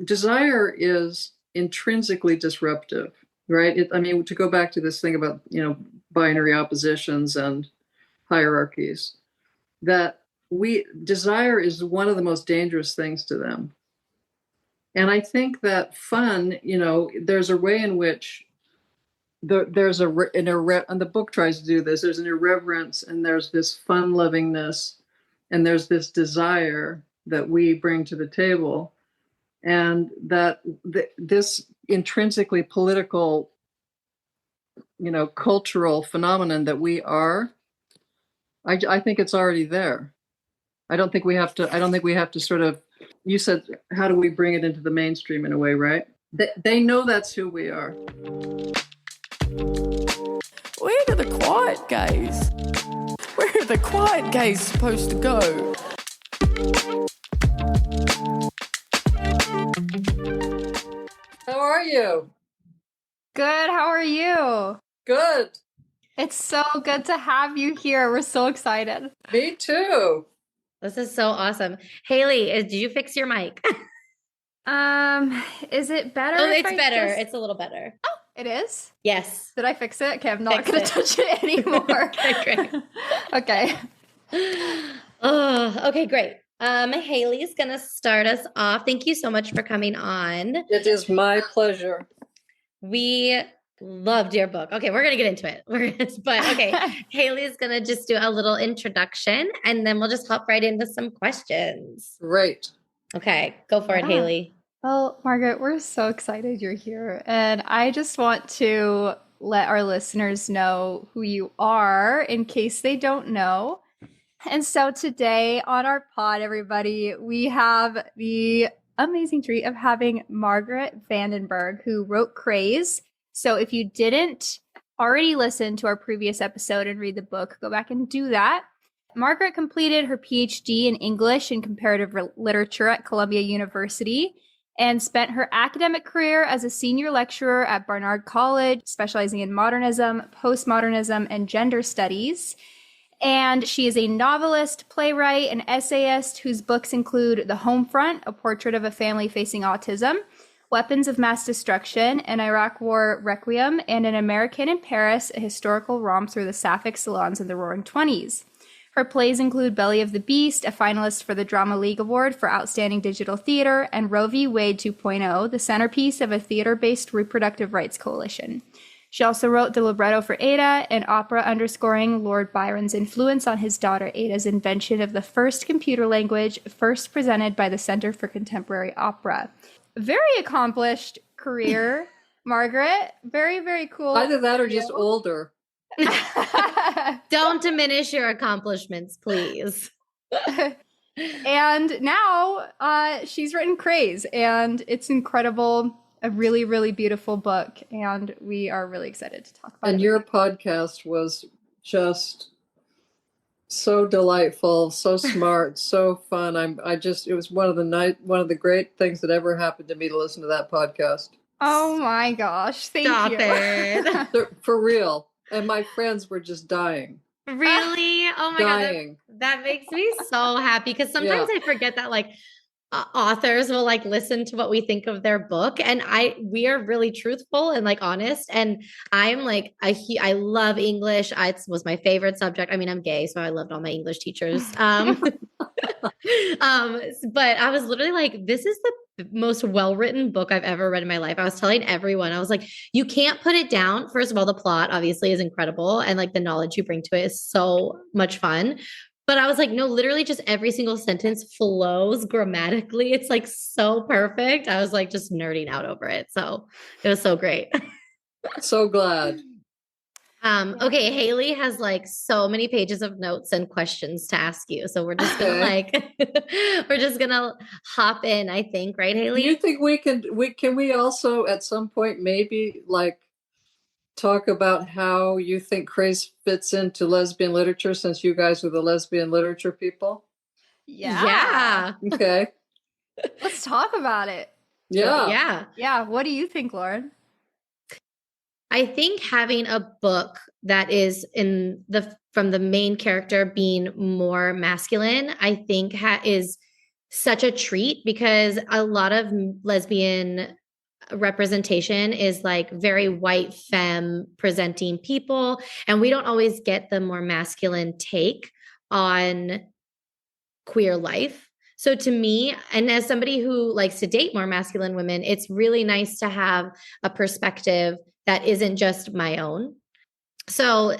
desire is intrinsically disruptive, right? I mean, to go back to this thing about, binary oppositions and hierarchies, that desire is one of the most dangerous things to them. And I think that fun, there's a way in which there's and the book tries to do this. There's an irreverence, and there's this fun lovingness, and there's this desire that we bring to the table, and that this intrinsically political, cultural phenomenon that we are. I think it's already there. I don't think we have to. I don't think we have to sort of. You said, how do we bring it into the mainstream in a way, right? They know that's who we are. Where do the quiet gays? Where are the quiet gays supposed to go? How are you? Good. How are you? Good. It's so good to have you here. We're so excited. Me too. This is so awesome. Haley, did you fix your mic? Is it better? Oh, it's better. It's a little better. Oh, it is? Yes. Did I fix it? Okay, I'm not going to touch it anymore. Okay, great. Okay. Oh, okay, great. Haley's going to start us off. Thank you so much for coming on. It is my pleasure. We loved your book. Okay, we're going to get into it. But okay, Haley's going to just do a little introduction and then we'll just hop right into some questions. Great. Okay, go for it, Haley. Well, Margaret, we're so excited you're here. And I just want to let our listeners know who you are in case they don't know. And so today on our pod, everybody, we have the amazing treat of having Margaret Vandenburg, who wrote Craze. So if you didn't already listen to our previous episode and read the book, go back and do that. Margaret completed her PhD in English and comparative literature at Columbia University and spent her academic career as a senior lecturer at Barnard College, specializing in modernism, postmodernism, and gender studies. And she is a novelist, playwright, and essayist whose books include The Homefront, a portrait of a family facing autism, Weapons of Mass Destruction, an Iraq War Requiem, and An American in Paris, a historical romp through the Sapphic salons in the Roaring Twenties. Her plays include Belly of the Beast, a finalist for the Drama League Award for Outstanding Digital Theater, and Roe v. Wade 2.0, the centerpiece of a theater-based reproductive rights coalition. She also wrote the libretto for Ada, an opera underscoring Lord Byron's influence on his daughter Ada's invention of the first computer language, first presented by the Center for Contemporary Opera. Very accomplished career, Margaret. Very, very cool. Either that or just older. Don't diminish your accomplishments, please. And now she's written Craze, and it's incredible. A really, really beautiful book, and we are really excited to talk about it. And your podcast was just so delightful, so smart, so fun. It was one of the great things that ever happened to me to listen to that podcast. Oh my gosh, thank Stop you. it. For real. And my friends were just dying. Really? Oh my God. That makes me so happy because sometimes I forget that authors will listen to what we think of their book, and we are really truthful and honest, and I'm I love English. It was my favorite subject. I mean, I'm gay, so I loved all my English teachers. But I was literally this is the most well-written book I've ever read in my life. I was telling everyone, I was like, you can't put it down. First of all, the plot obviously is incredible, and the knowledge you bring to it is so much fun. But I was like, no, literally just every single sentence flows grammatically. It's so perfect. I was just nerding out over it. So it was so great. So glad. Okay. Haley has so many pages of notes and questions to ask you. So we're just gonna we're just gonna hop in, I think, right, Haley? Do you think we also at some point maybe talk about how you think Craze fits into lesbian literature, since you guys are the lesbian literature people? Yeah. Okay. Let's talk about it. Yeah. Yeah. What do you think, Lauren? I think having a book that is from the main character being more masculine, I think is such a treat because a lot of lesbian representation is like very white femme presenting people, and we don't always get the more masculine take on queer life. So to me, and as somebody who likes to date more masculine women, it's really nice to have a perspective that isn't just my own. So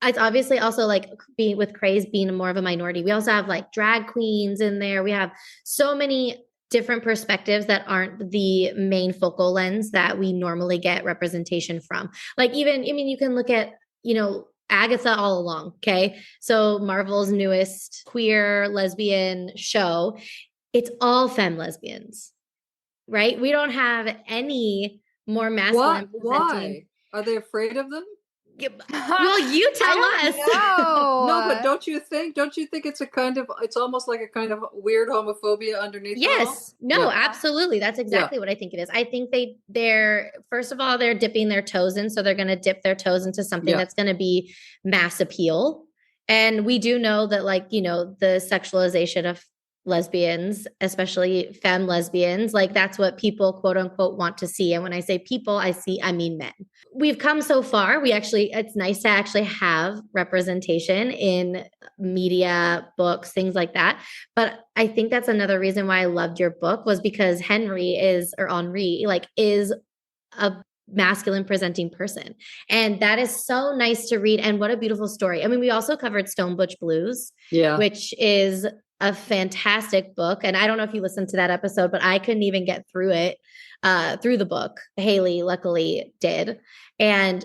it's obviously also like being with Craze being more of a minority. We also have like drag queens in there. We have so many different perspectives that aren't the main focal lens that we normally get representation from. Like even, I mean, you can look at, Agatha all along. Okay. So Marvel's newest queer lesbian show, it's all femme lesbians, right? We don't have any more masculine. Why? Are they afraid of them? Well, you tell us. No, but don't you think it's almost like a kind of weird homophobia underneath it all? Yes. No, absolutely. That's exactly what I think it is. I think they're first of all, they're dipping their toes in. So they're going to dip their toes into something that's going to be mass appeal. And we do know that the sexualization of lesbians, especially femme lesbians, like that's what people quote unquote want to see. And when I say people, I mean men. We've come so far. It's nice to actually have representation in media, books, things like that. But I think that's another reason why I loved your book was because Henri is a masculine presenting person. And that is so nice to read. And what a beautiful story. I mean, we also covered Stone Butch Blues, which is a fantastic book. And I don't know if you listened to that episode, but I couldn't even get through it, through the book. Haley luckily did. And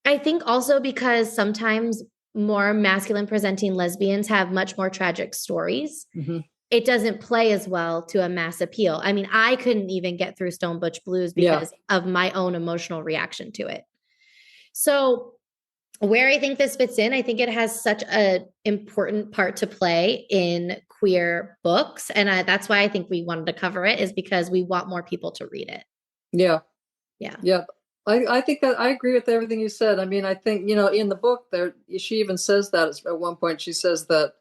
I think also because sometimes more masculine presenting lesbians have much more tragic stories. Mm-hmm. It doesn't play as well to a mass appeal. I mean, I couldn't even get through Stone Butch Blues because of my own emotional reaction to it. So where I think this fits in, I think it has such an important part to play in queer books. And that's why I think we wanted to cover it, is because we want more people to read it. Yeah. I think that I agree with everything you said. I mean, I think, in the book there, she even says that at one point. She says that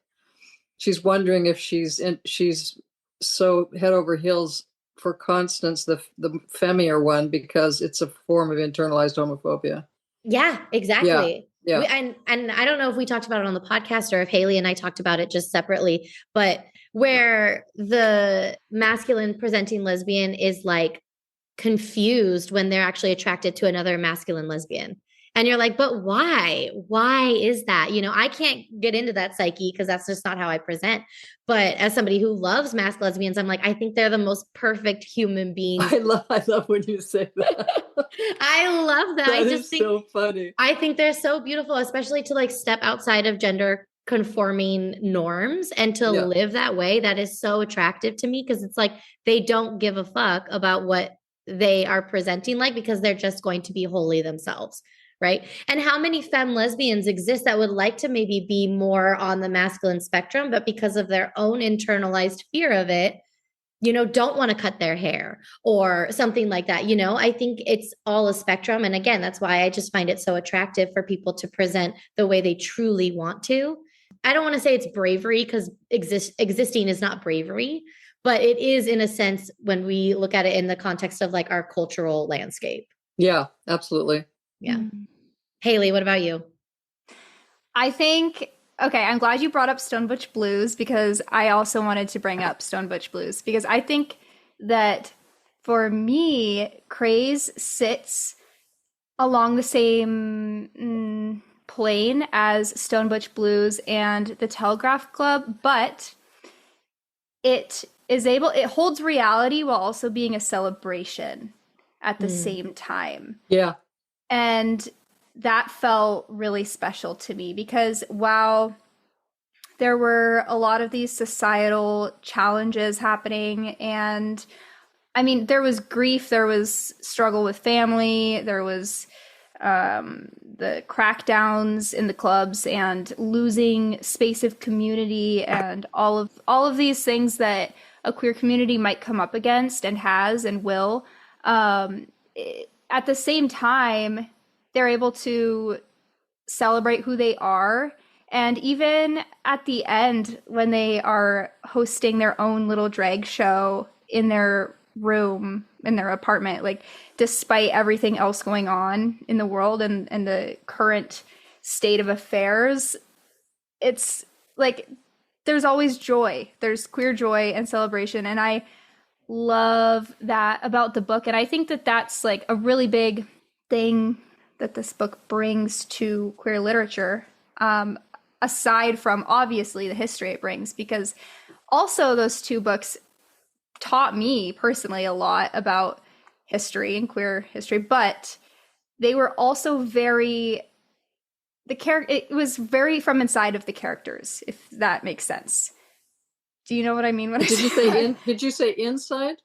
she's wondering if she's so head over heels for Constance, the femmier one, because it's a form of internalized homophobia. Yeah, exactly. Yeah. And I don't know if we talked about it on the podcast or if Haley and I talked about it just separately, but where the masculine presenting lesbian is like confused when they're actually attracted to another masculine lesbian. And you're like, but why? Why is that? I can't get into that psyche because that's just not how I present. But as somebody who loves masked lesbians, I'm like, I think they're the most perfect human beings. I love when you say that. I love that. I just think so funny. I think they're so beautiful, especially to step outside of gender conforming norms and to live that way. That is so attractive to me because it's like they don't give a fuck about what they are presenting because they're just going to be wholly themselves. Right. And how many femme lesbians exist that would like to maybe be more on the masculine spectrum, but because of their own internalized fear of it, don't want to cut their hair or something like that. I think it's all a spectrum. And again, that's why I just find it so attractive for people to present the way they truly want to. I don't want to say it's bravery because existing is not bravery, but it is in a sense when we look at it in the context of our cultural landscape. Yeah, absolutely. Yeah. Haley, what about you? I think, I'm glad you brought up Stone Butch Blues because I also wanted to bring up Stone Butch Blues because I think that for me, Craze sits along the same plane as Stone Butch Blues and the Telegraph Club, but it holds reality while also being a celebration at the same time. Yeah. And that felt really special to me because while there were a lot of these societal challenges happening, and I mean, there was grief, there was struggle with family, there was the crackdowns in the clubs and losing space of community and all of these things that a queer community might come up against and has and will. At the same time, they're able to celebrate who they are And even at the end, when they are hosting their own little drag show in their room, in their apartment, like despite everything else going on in the world and the current state of affairs, it's like there's always joy. There's queer joy and celebration. And I love that about the book. And I think that that's like a really big thing that this book brings to queer literature, aside from obviously the history it brings, because also those two books taught me personally a lot about history and queer history, but they were also it was very from inside of the characters, if that makes sense. Do you know what I mean when I say that? Did you say inside?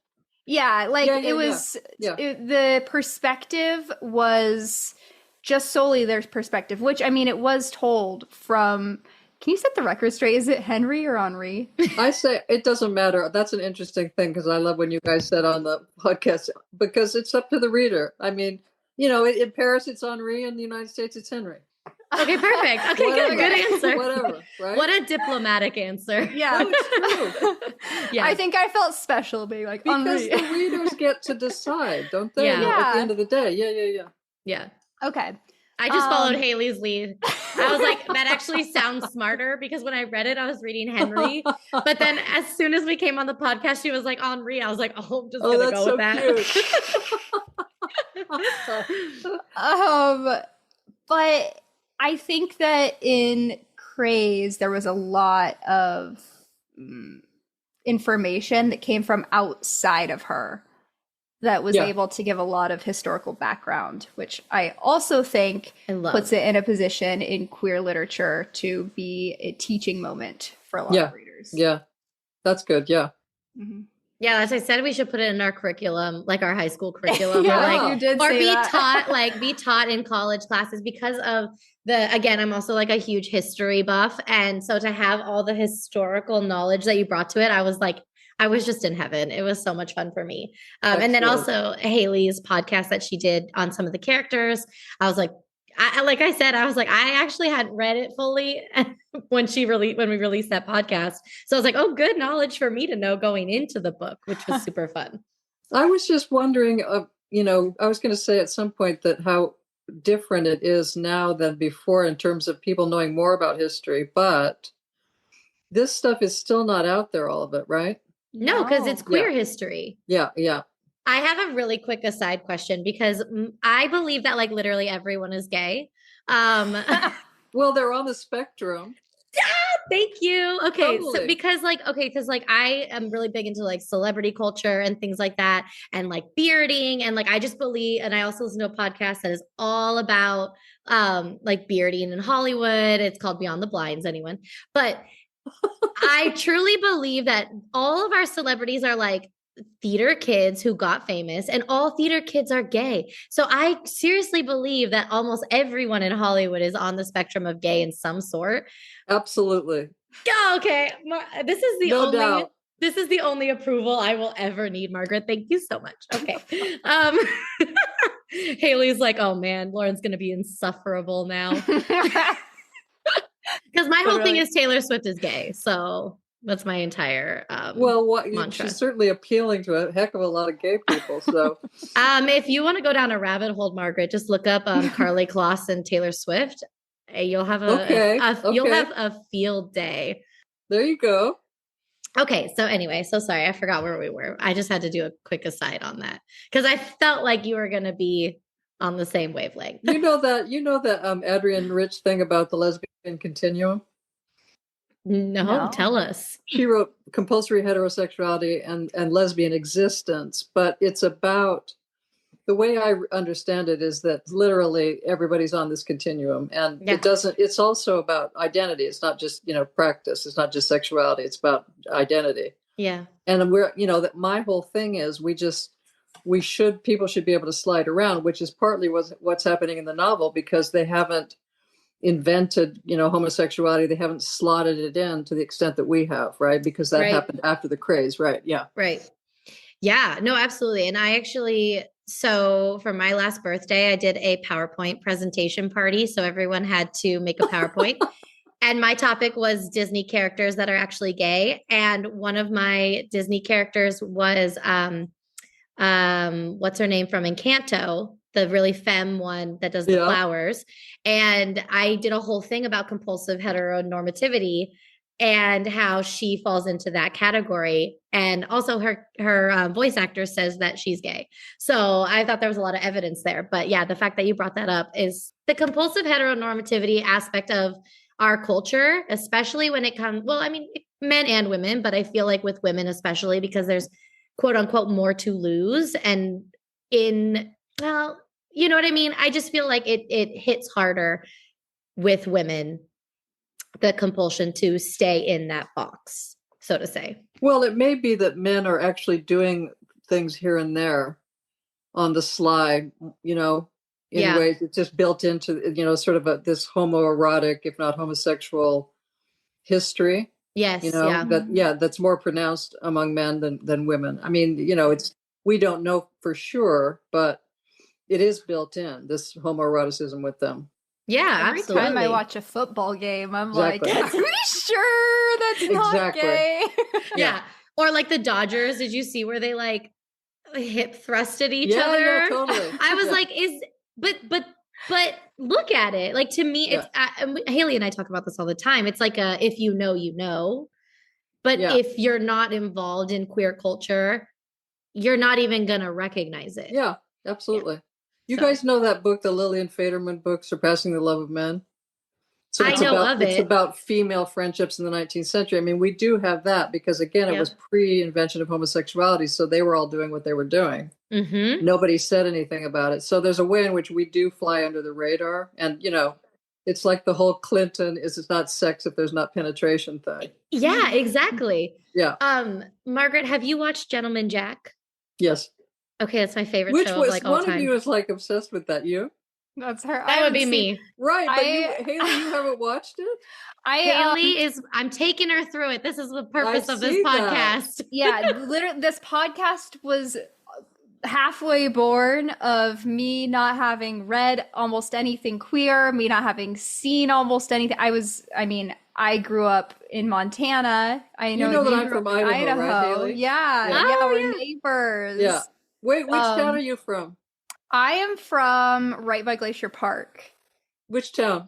Yeah, like it was the perspective was just solely their perspective, which I mean it was told from. Can you set the record straight? Is it Henri or Henri? I say it doesn't matter. That's an interesting thing because I love when you guys said on the podcast, because it's up to the reader. I mean, in Paris it's Henri, in the United States it's Henry. Okay, perfect. Okay, good answer. Whatever, right? What a diplomatic answer. Yeah, no, it's true. Yeah, I think I felt special being like because Henri. the readers get to decide, don't they? Yeah. At the end of the day, yeah. Okay. I just followed Haley's lead. I was like, that actually sounds smarter, because when I read it, I was reading Henri. But then as soon as we came on the podcast, she was like, Henri. I was like, oh, I'm just going to go with that. But I think that in Craze, there was a lot of information that came from outside of her that was able to give a lot of historical background, which I also think puts it in a position in queer literature to be a teaching moment for a lot of readers. Yeah, that's good. Yeah. Mm-hmm. Yeah, as I said, we should put it in our curriculum, like our high school curriculum. You did say that. Be taught in college classes, because of again, I'm also like a huge history buff. And so to have all the historical knowledge that you brought to it, I was just in heaven. It was so much fun for me. And then also Haley's podcast that she did on some of the characters. I was like, I actually hadn't read it fully when we released that podcast. So I was like, oh, good knowledge for me to know going into the book, which was super fun. I was just wondering, I was going to say at some point that how different it is now than before in terms of people knowing more about history, but this stuff is still not out there, all of it, right? No, because it's queer history. Yeah. I have a really quick aside question, because I believe that like literally everyone is gay. Well, they're on the spectrum. Thank you. Okay. Totally. So because I am really big into like celebrity culture and things like that, and like bearding, and like I just believe, and I also listen to a podcast that is all about like bearding in Hollywood. It's called Beyond the Blinds, anyone. But I truly believe that all of our celebrities are like theater kids who got famous, and all theater kids are gay. So I seriously believe that almost everyone in Hollywood is on the spectrum of gay in some sort. Absolutely. Oh, okay. This is the No doubt. This is the only approval I will ever need, Margaret. Thank you so much. Okay. Haley's like, oh man, Lauren's going to be insufferable now. Because my whole thing is Taylor Swift is gay. So that's my entire mantra. She's certainly appealing to a heck of a lot of gay people. So if you want to go down a rabbit hole, Margaret, just look up Karlie Kloss and Taylor Swift. You'll have you'll have a field day. There you go. Okay, so anyway, so sorry, I forgot where we were. I just had to do a quick aside on that because I felt like you were going to be on the same wavelength. You know that Adrienne Rich thing about the lesbian continuum? No, tell us. She wrote Compulsory Heterosexuality and Lesbian Existence, but it's about, the way I understand it is that literally everybody's on this continuum, and it's also about identity. It's not just, practice. It's not just sexuality. It's about identity. Yeah. And that my whole thing is people should be able to slide around, which is partly what's happening in the novel, because they haven't invented, homosexuality. They haven't slotted it in to the extent that we have, right? Because that happened after the craze, right? Yeah. Right. Yeah, no, absolutely. And I actually, so for my last birthday, I did a PowerPoint presentation party. So everyone had to make a PowerPoint. And my topic was Disney characters that are actually gay. And one of my Disney characters was what's her name from Encanto, the really femme one that does the Yeah. flowers. And I did a whole thing about compulsive heteronormativity and how she falls into that category. And also her voice actor says that she's gay. So I thought there was a lot of evidence there. But yeah, the fact that you brought that up is the compulsive heteronormativity aspect of our culture, especially when it comes, well, I mean, men and women, but I feel like with women, especially because there's quote unquote more to lose. And well, you know what I mean? I just feel like it hits harder with women, the compulsion to stay in that box, so to say. Well, it may be that men are actually doing things here and there on the sly, in ways it's just built into, sort of this homoerotic, if not homosexual history. Yes. That's more pronounced among men than women. I mean, we don't know for sure, but it is built in, this homoeroticism with them. Yeah, Every absolutely. time I watch a football game, I'm Exactly. like, are we sure that's not Exactly. gay? Yeah. Or like the Dodgers, did you see where they like hip thrusted each Yeah, other? yeah, totally. I was Yeah. like, but look at it. Like to me, it's Haley and I talk about this all the time. It's like if you know, you know. But if you're not involved in queer culture, you're not even gonna recognize it. Yeah, absolutely. You guys know that book, the Lillian Faderman book, Surpassing the Love of Men? So I know of it. It's about female friendships in the 19th century. I mean, we do have that because, again, it was pre-invention of homosexuality, so they were all doing what they were doing. Mm-hmm. Nobody said anything about it. So there's a way in which we do fly under the radar. And, it's like the whole Clinton it's not sex if there's not penetration thing. Yeah, exactly. Yeah. Margaret, have you watched Gentleman Jack? Yes. Okay, that's my favorite Which show was of like all one time. of you is like obsessed with that. You? That's her. That would be me. Right, but Haley, you haven't watched it? Haley I'm taking her through it. This is the purpose of this podcast. Yeah, literally, this podcast was halfway born of me not having read almost anything queer, me not having seen almost anything. I grew up in Montana. I know that I'm from Idaho, right, Haley? Yeah, we're neighbors. Yeah. Wait, which town are you from? I am from right by Glacier Park. Which town?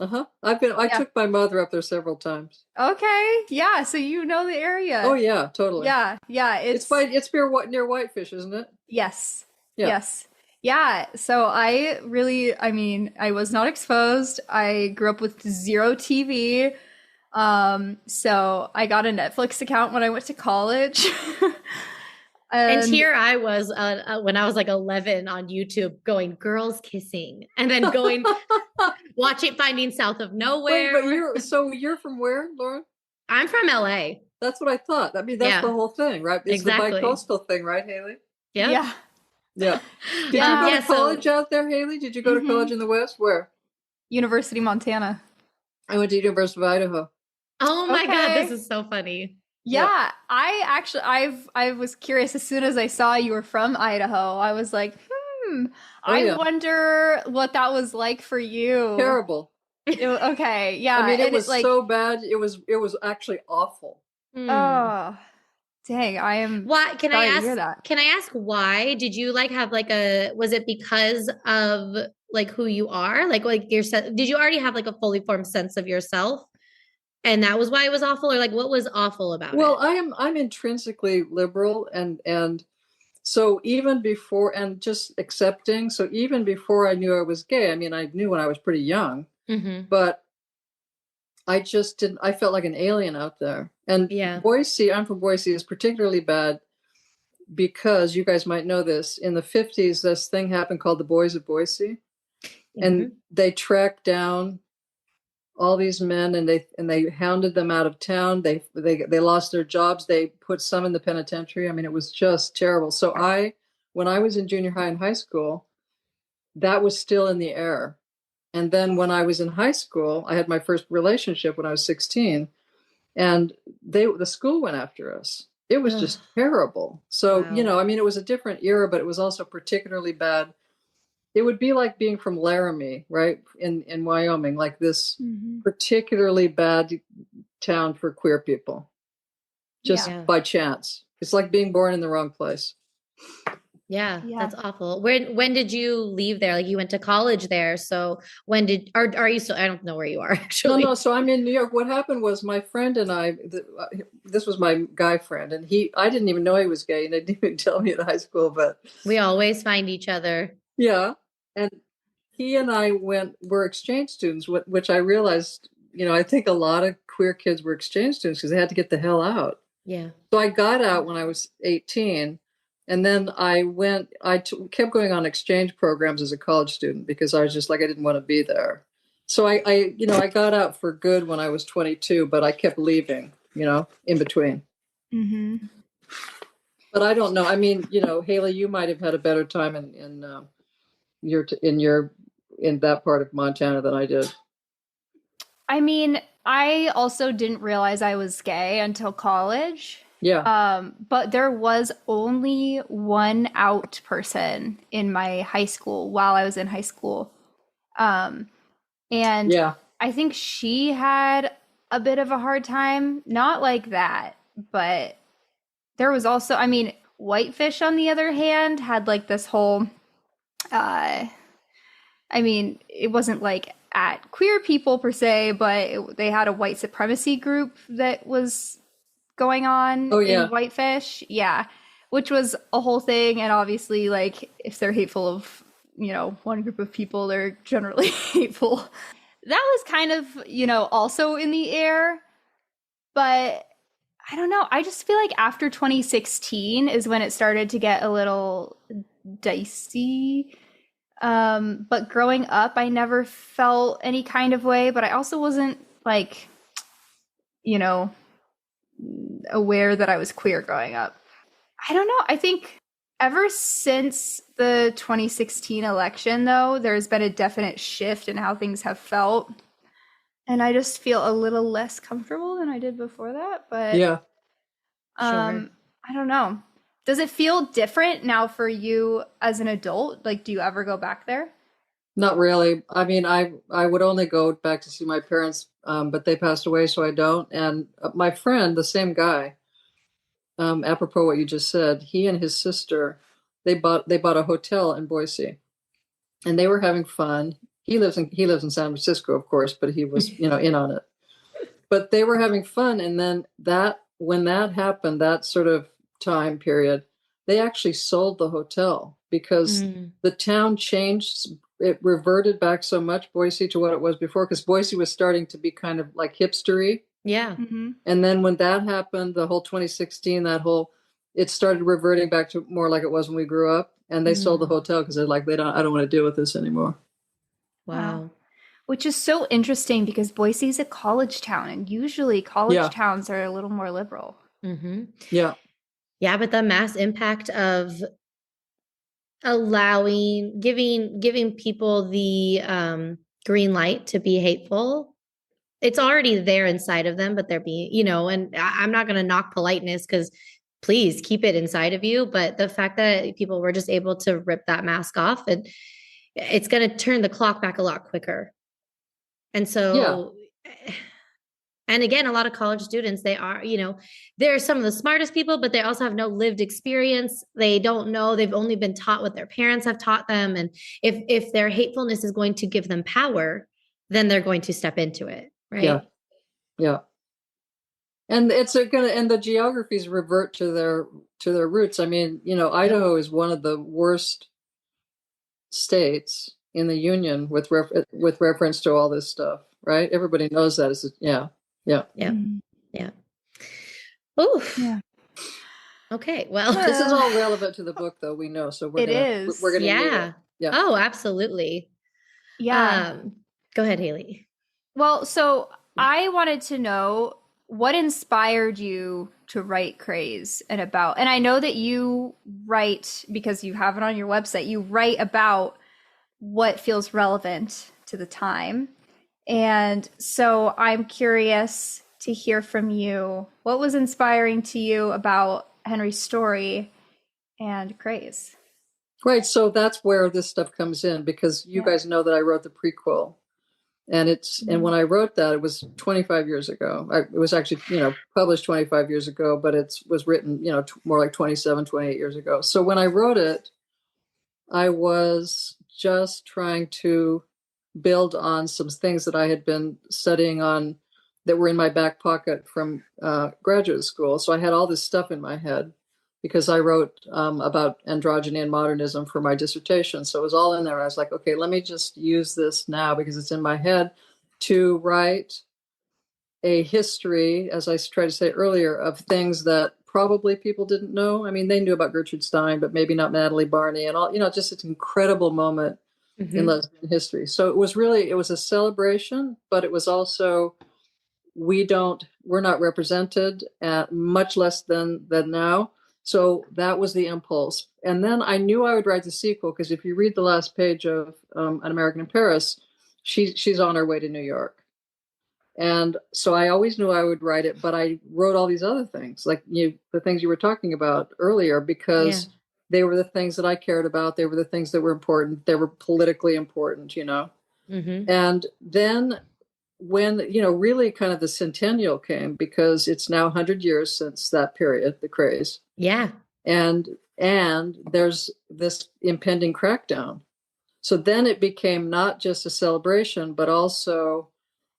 I took my mother up there several times. Okay. Yeah, so you know the area. Oh yeah, totally. Yeah. It's near Whitefish, isn't it? Yes. Yeah. Yes. Yeah. So I was not exposed. I grew up with zero TV. So I got a Netflix account when I went to college. And here I was when I was like 11 on YouTube going girls kissing and then going watching Finding South of Nowhere. Wait, but you're from where, Lauren? I'm from LA. That's what I thought. I mean, that's the whole thing, right? It's the bi-coastal thing, right, Haley? Yeah. Did you go to college out there, Haley? Did you go to college in the West? Where? University of Montana. I went to University of Idaho. Oh my God, this is so funny. Yeah, I was curious as soon as I saw you were from Idaho. I was like, I wonder what that was like for you. Terrible. Okay, yeah. I mean, it was so bad. It was actually awful. Oh, dang! I am. Why? Can I hear that. Can I ask why? Did you have was it because of like who you are? Like did you already have like a fully formed sense of yourself? And that was why it was awful, or like what was awful about it? Well, I'm intrinsically liberal, and so even before, and just accepting. So even before I knew I was gay, I mean, I knew when I was pretty young, but I just didn't. I felt like an alien out there. And Boise, I'm from Boise, is particularly bad because you guys might know this. In the 50s, this thing happened called the Boys of Boise, and they tracked down all these men and they hounded them out of town. They lost their jobs. They put some in the penitentiary. I mean, it was just terrible. So when I was in junior high and high school, that was still in the air. And then when I was in high school, I had my first relationship when I was 16, and the school went after us. It was just terrible. So, I mean, it was a different era, but it was also particularly bad it would be like being from Laramie, right? In Wyoming, like this Mm-hmm. particularly bad town for queer people, just Yeah. Yeah. by chance. It's like being born in the wrong place. Yeah, Yeah. that's awful. When did you leave there? Like you went to college there. So when did are you still I don't know where you are No, actually. so I'm in New York. What happened was my friend and I, this was my guy friend, and I didn't even know he was gay, and they didn't even tell me in high school, but We always find each other. yeah. And he and I were exchange students, which I realized, I think a lot of queer kids were exchange students because they had to get the hell out. Yeah. So I got out when I was 18, and then kept going on exchange programs as a college student because I was just like, I didn't want to be there. So I got out for good when I was 22, but I kept leaving, in between. Mm-hmm. But I don't know. I mean, Haley, you might have had a better time in that part of Montana than I did. I mean, I also didn't realize I was gay until college. Yeah. But there was only one out person in my high school while I was in high school. And Yeah. I think she had a bit of a hard time. Not like that, but there was also, I mean, Whitefish, on the other hand, had like this whole, I mean, it wasn't like at queer people per se, but they had a white supremacy group that was going on Oh, yeah. in Whitefish. Yeah. Which was a whole thing. And obviously, like, if they're hateful of, one group of people, they're generally hateful. That was kind of, also in the air. But I don't know. I just feel like after 2016 is when it started to get a little dicey. But growing up, I never felt any kind of way, but I also wasn't like, aware that I was queer growing up. I don't know. I think ever since the 2016 election, though, there's been a definite shift in how things have felt. And I just feel a little less comfortable than I did before that. But Yeah. Sure. I don't know. Does it feel different now for you as an adult? Like, do you ever go back there? Not really. I mean, I would only go back to see my parents, but they passed away, so I don't. And my friend, the same guy, apropos what you just said, he and his sister, they bought a hotel in Boise, and they were having fun. He lives in San Francisco, of course, but he was in on it. But they were having fun, and then when that happened, that sort of time period, they actually sold the hotel because Mm. the town changed. It reverted back so much, Boise, to what it was before, because Boise was starting to be kind of like hipstery. Yeah. Mm-hmm. And then when that happened, the whole 2016, it started reverting back to more like it was when we grew up. And they sold the hotel because they're like, I don't want to deal with this anymore. Wow. Which is so interesting because Boise is a college town, and usually college Yeah. towns are a little more liberal. Mm-hmm. Yeah. Yeah, but the mass impact of giving people the green light to be hateful, it's already there inside of them, but they're being, and I'm not going to knock politeness because please keep it inside of you. But the fact that people were just able to rip that mask off, and it's going to turn the clock back a lot quicker. And so, and again, a lot of college students, they're some of the smartest people, but they also have no lived experience. They don't know. They've only been taught what their parents have taught them. And if their hatefulness is going to give them power, then they're going to step into it. Right. Yeah. Yeah. And the geographies revert to their roots. I mean, Idaho is one of the worst states in the union with reference to all this stuff, right? Everybody knows that. Yeah. Yeah. Mm-hmm. Yeah. Oof. Yeah. Okay. Well, This is all relevant to the book, though, we know. So we're gonna need yeah. it. Yeah. Oh, absolutely. Yeah. Go ahead, Haley. Well, so I wanted to know what inspired you to write Craze and I know that you write, because you have it on your website, you write about what feels relevant to the time. And so I'm curious to hear from you. What was inspiring to you about Henri's story and Craze? Right. So that's where this stuff comes in, because you guys know that I wrote the prequel. And when I wrote that, it was 25 years ago. It was actually, published 25 years ago, but it was written, more like 27, 28 years ago. So when I wrote it, I was just trying to build on some things that I had been studying on that were in my back pocket from graduate school. So I had all this stuff in my head because I wrote about androgyny and modernism for my dissertation. So it was all in there. I was like, okay, let me just use this now because it's in my head to write a history, as I tried to say earlier, of things that probably people didn't know. I mean, they knew about Gertrude Stein, but maybe not Natalie Barney and all, just an incredible moment in lesbian history. So it was a celebration, but it was also, we're not represented, much less than now. So that was the impulse. And then I knew I would write the sequel, because if you read the last page of An American in Paris, she's on her way to New York. And so I always knew I would write it, but I wrote all these other things, like the things you were talking about earlier, because they were the things that I cared about. They were the things that were important. They were politically important, And then when, really kind of the centennial came, because it's now 100 years since that period, the craze. Yeah. And there's this impending crackdown. So then it became not just a celebration, but also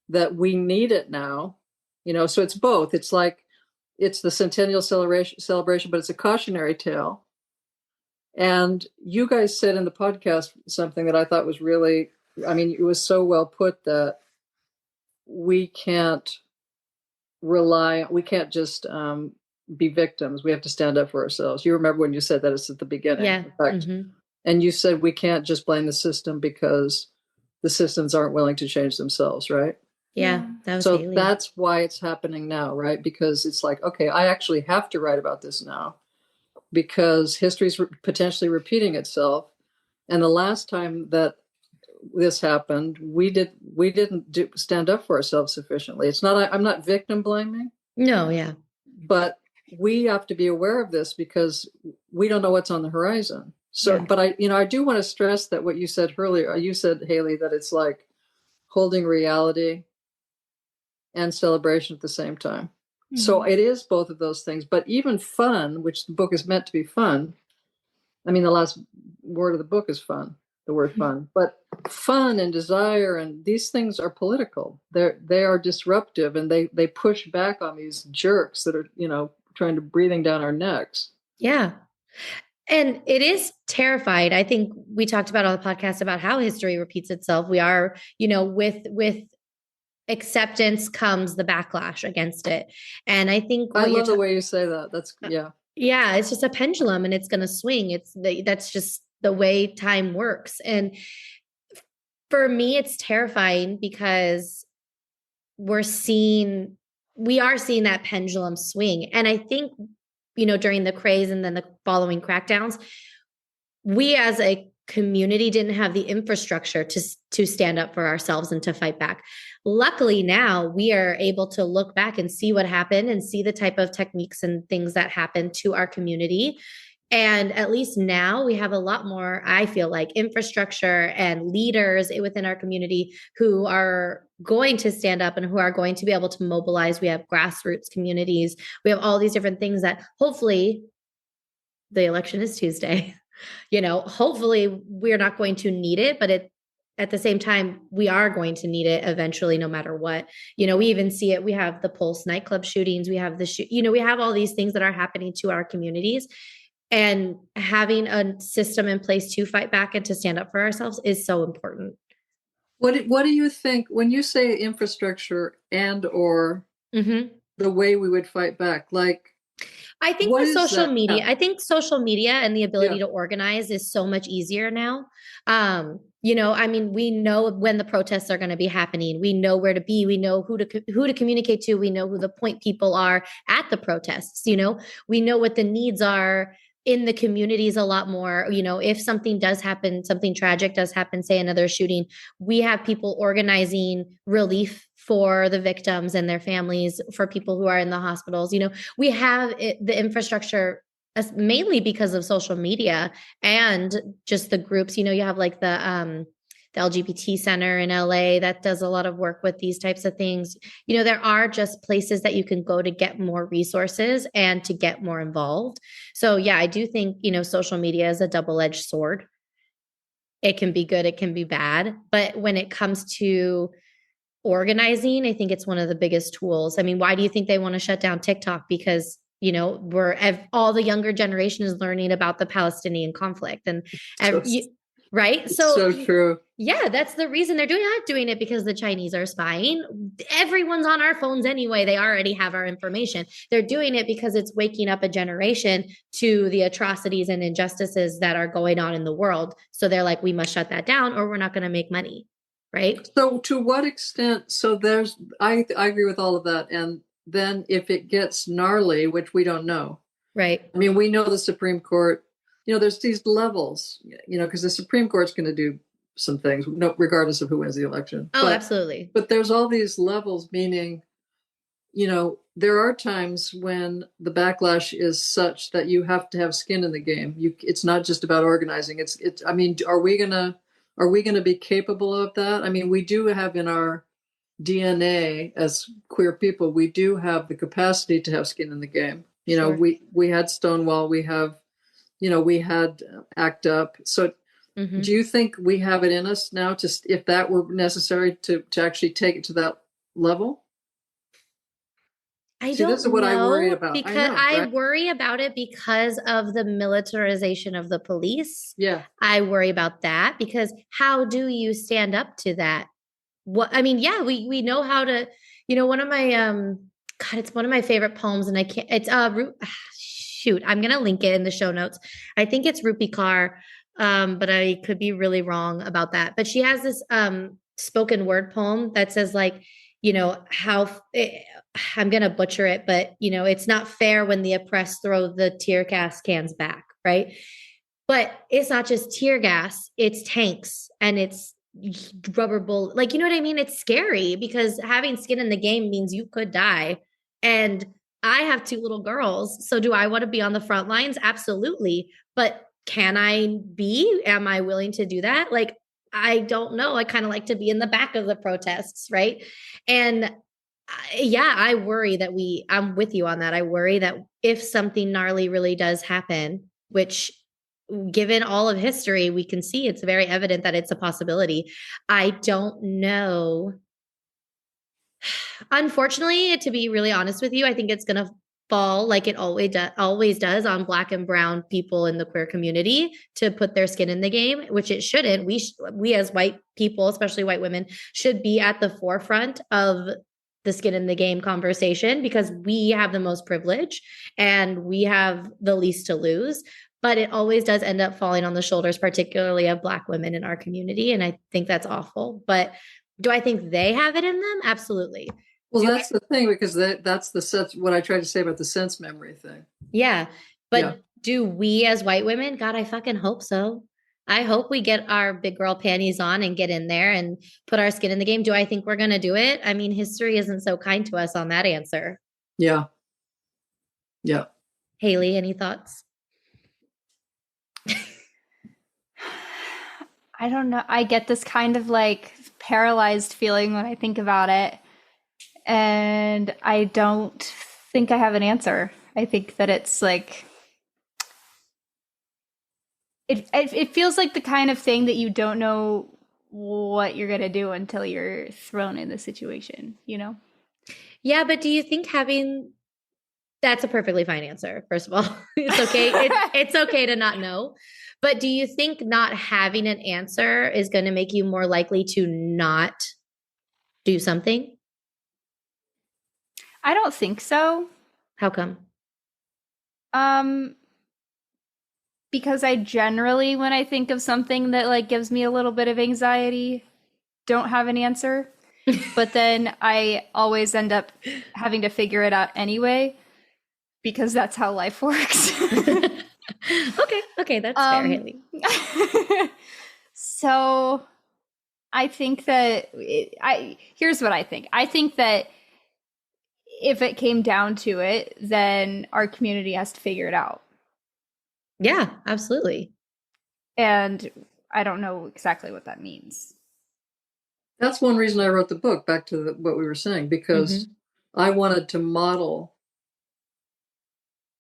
that we need it now, so it's both. It's like, it's the centennial celebration, but it's a cautionary tale. And you guys said in the podcast something that I thought was really, it was so well put, that we can't just be victims. We have to stand up for ourselves. You remember when you said that? It's at the beginning. Yeah. In fact. And you said we can't just blame the system because the systems aren't willing to change themselves, right? Yeah, that was so Haley. That's why it's happening now, right? Because it's like, okay, I actually have to write about this now, because history's potentially repeating itself. And the last time that this happened, we didn't stand up for ourselves sufficiently. It's not, I'm not victim blaming. No, yeah. But we have to be aware of this because we don't know what's on the horizon. So, but I do want to stress that what you said earlier, you said, Haley, that it's like holding reality and celebration at the same time. So it is both of those things, but even fun, which the book is meant to be fun. The last word of the book is fun, the word fun, but fun and desire and these things are political. They are disruptive, and they push back on these jerks that are, trying to breathing down our necks. Yeah. And it is terrified. I think we talked about on the podcast about how history repeats itself. We are, with acceptance comes the backlash against it. And I think I love the way you say that. That's yeah, it's just a pendulum and it's going to swing. That's just the way time works. And for me, it's terrifying because we are seeing that pendulum swing. And I think, during the craze and then the following crackdowns, we as a community didn't have the infrastructure to stand up for ourselves and to fight back. Luckily now we are able to look back and see what happened and see the type of techniques and things that happened to our community. And at least now we have a lot more, I feel like, infrastructure and leaders within our community who are going to stand up and who are going to be able to mobilize. We have grassroots communities. We have all these different things that hopefully the election is Tuesday. Hopefully we're not going to need it, but at the same time, we are going to need it eventually, no matter what. We even see it. We have the Pulse nightclub shootings. We have we have all these things that are happening to our communities, and having a system in place to fight back and to stand up for ourselves is so important. What do you think when you say infrastructure or the way we would fight back? Like, I think with social media, I think social media and the ability to organize is so much easier now. We know when the protests are going to be happening. We know where to be. We know who to communicate to. We know who the point people are at the protests. We know what the needs are in the communities a lot more. If something does happen, something tragic does happen, say another shooting, we have people organizing relief for the victims and their families, for people who are in the hospitals. We have the infrastructure mainly because of social media and just the groups. You have like the LGBT Center in LA that does a lot of work with these types of things. There are just places that you can go to get more resources and to get more involved. So yeah, I do think, social media is a double-edged sword. It can be good, it can be bad. But when it comes to organizing, I think it's one of the biggest tools. I mean, why do you think they want to shut down TikTok? Because all the younger generation is learning about the Palestinian conflict and right. So true. Yeah, that's the reason they're not doing it because the Chinese are spying. Everyone's on our phones anyway. They already have our information. They're doing it because it's waking up a generation to the atrocities and injustices that are going on in the world. So they're like, we must shut that down or we're not going to make money. Right. So to what extent? So I agree with all of that. And then if it gets gnarly, which we don't know. Right. I mean, we know the Supreme Court, there's these levels, because the Supreme Court's going to do some things, regardless of who wins the election. Oh, absolutely. But there's all these levels, meaning, there are times when the backlash is such that you have to have skin in the game. It's not just about organizing. I mean, are we going to be capable of that? I mean, we do have in our DNA as queer people, we do have the capacity to have skin in the game. Sure. We had Stonewall, we had ACT UP. So do you think we have it in us now to, if that were necessary, to actually take it to that level? This is what I worry about. Because I right? worry about it because of the militarization of the police. Yeah. I worry about that because how do you stand up to that? We know how to, one of my, God, it's one of my favorite poems and I can't, it's, shoot, I'm going to link it in the show notes. I think it's Rupi Kaur, but I could be really wrong about that. But she has this, spoken word poem that says like, I'm going to butcher it, but it's not fair when the oppressed throw the tear gas cans back. Right. But it's not just tear gas, it's tanks and it's rubber bullet. Like, you know what I mean? It's scary because having skin in the game means you could die. And I have 2 little girls. So do I want to be on the front lines? Absolutely. But am I willing to do that? Like, I don't know. I kind of like to be in the back of the protests. Right. And I worry that I'm with you on that. I worry that if something gnarly really does happen, which given all of history, we can see it's very evident that it's a possibility. I don't know. Unfortunately, to be really honest with you, I think it's going to fall like it always does on Black and brown people in the queer community to put their skin in the game, which it shouldn't. We as white people, especially white women, should be at the forefront of the skin in the game conversation because we have the most privilege and we have the least to lose. But it always does end up falling on the shoulders, particularly of Black women in our community. And I think that's awful. But do I think they have it in them? Absolutely. Well, that's the thing, because that's the sense, what I tried to say about the sense memory thing. Yeah. But do we as white women? God, I fucking hope so. I hope we get our big girl panties on and get in there and put our skin in the game. Do I think we're going to do it? I mean, history isn't so kind to us on that answer. Yeah. Yeah. Haley, any thoughts? I don't know. I get this kind of like paralyzed feeling when I think about it. And I don't think I have an answer. I think that it's like, it feels like the kind of thing that you don't know what you're going to do until you're thrown in the situation, Yeah, but do you think that's a perfectly fine answer. First of all, it's okay. It's okay to not know. But do you think not having an answer is going to make you more likely to not do something? I don't think so. How come? Because I generally, when I think of something that like gives me a little bit of anxiety, don't have an answer. But then I always end up having to figure it out anyway, because that's how life works. Okay, that's fair, Haley. So I think that here's what I think. I think that if it came down to it, then our community has to figure it out. Yeah, absolutely. And I don't know exactly what that means. That's one reason I wrote the book, back to what we were saying, because Hmm. I wanted to model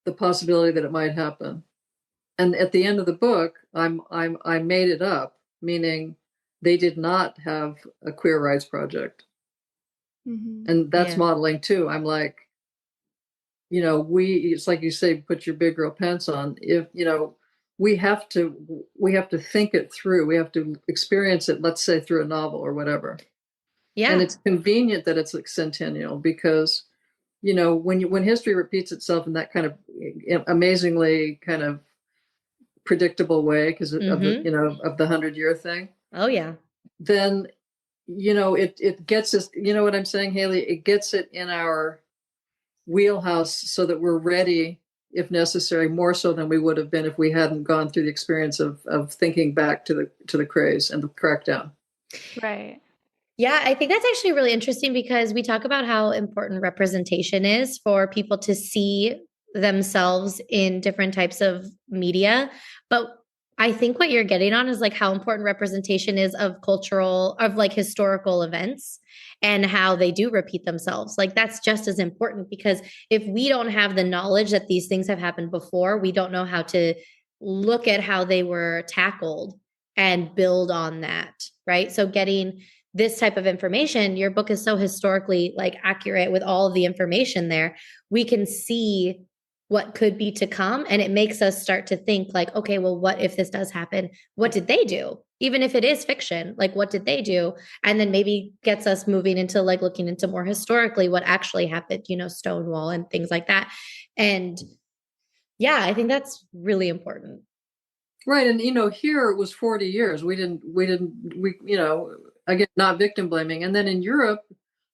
the possibility that it might happen. And at the end of the book, I made it up, meaning they did not have a queer rights project. Mm-hmm. And that's Yeah. modeling too. I'm like, it's like you say, put your big girl pants on. If, we have to think it through. We have to experience it, let's say through a novel or whatever. And Yeah. it's convenient that it's like centennial, because when history repeats itself in that kind of amazingly kind of predictable way, because of the Hmm. of the 100-year thing, Oh, yeah. then it gets us. You know what I'm saying, Haley? It gets it in our wheelhouse so that we're ready if necessary, more so than we would have been if we hadn't gone through the experience of thinking back to the craze and the crackdown. Right. Yeah, I think that's actually really interesting because we talk about how important representation is for people to see themselves in different types of media. But I think what you're getting on is like how important representation is of cultural, of like historical events and how they do repeat themselves. Like that's just as important because if we don't have the knowledge that these things have happened before, we don't know how to look at how they were tackled and build on that. Right. So getting this type of information, your book is so historically like accurate with all of the information there. We can see what could be to come, and it makes us start to think like, okay, well, what if this does happen? What did they do? Even if it is fiction, like what did they do? And then maybe gets us moving into like looking into more historically what actually happened, Stonewall and things like that. And yeah, I think that's really important. Right. And here it was 40 years. We again, not victim blaming. And then in Europe,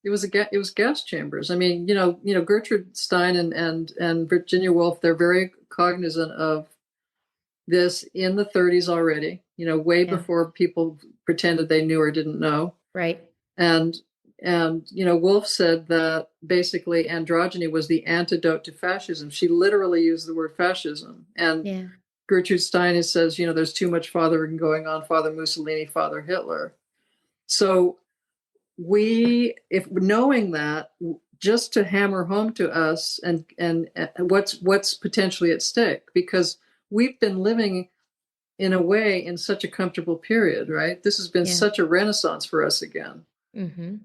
it was gas chambers. I mean, Gertrude Stein and Virginia Woolf, they're very cognizant of this in the 30s already, way Yeah. before people pretended they knew or didn't know. Right. And Woolf said that basically androgyny was the antidote to fascism. She literally used the word fascism. And Yeah. Gertrude Stein says, there's too much fathering going on, Father Mussolini, Father Hitler. So if knowing that, just to hammer home to us and what's potentially at stake, because we've been living in a way in such a comfortable period, right? This has been Yeah. such a renaissance for us again. Mm-hmm.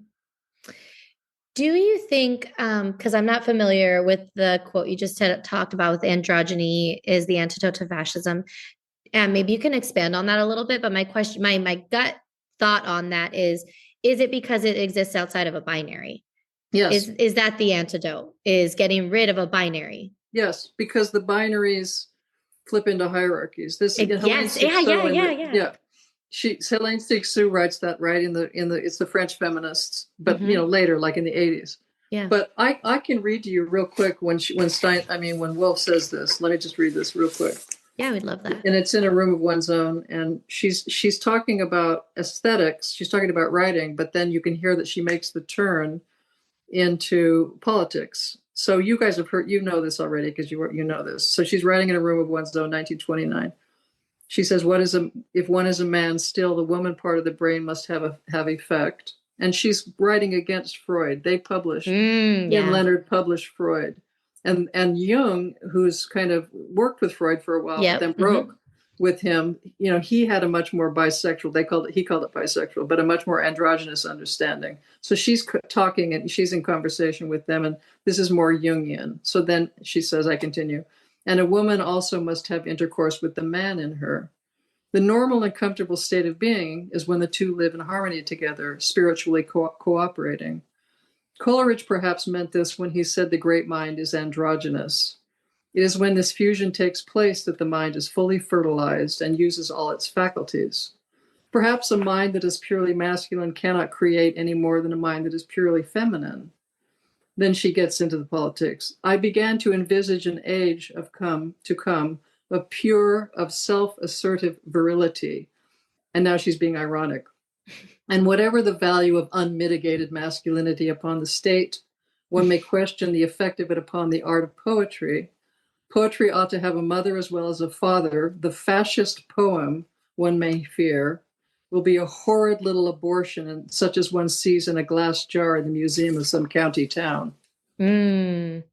Do you think, because I'm not familiar with the quote you just talked about with androgyny is the antidote to fascism, and maybe you can expand on that a little bit. But my question, my gut thought on that is it because it exists outside of a binary? Yes, Is that the antidote? Is getting rid of a binary? yes, because the binaries flip into hierarchies. This Helene Yes. Yeah. Cixous Yeah. in Yeah. the Yeah. Helene Cixous writes that right in the it's the French feminists, but Mm-hmm. later, like in the 80s. Yeah. But I can read to you real quick when Woolf says this. Let me just read this real quick. Yeah. We'd love that. And it's in a room of one's own, and she's talking about aesthetics. She's talking about writing, but then you can hear that she makes the turn into politics. So you guys have heard, this already because you know this. So she's writing in a room of one's own, 1929. She says, if one is a man, still the woman part of the brain must have effect. And she's writing against Freud. He and Yeah. Leonard published Freud. And Jung, who's kind of worked with Freud for a while, but then Yep. Mm-hmm. broke with him, he had a much more bisexual, he called it bisexual, but a much more androgynous understanding. So she's talking and she's in conversation with them, and this is more Jungian. So then she says, I continue, and a woman also must have intercourse with the man in her. The normal and comfortable state of being is when the two live in harmony together, spiritually cooperating. Coleridge perhaps meant this when he said the great mind is androgynous. It is when this fusion takes place that the mind is fully fertilized and uses all its faculties. Perhaps a mind that is purely masculine cannot create any more than a mind that is purely feminine. Then she gets into the politics. I began to envisage an age of pure, of self-assertive virility. And now she's being ironic. And whatever the value of unmitigated masculinity upon the state, one may question the effect of it upon the art of poetry. Poetry ought to have a mother as well as a father. The fascist poem, one may fear, will be a horrid little abortion, such as one sees in a glass jar in the museum of some county town. Mm.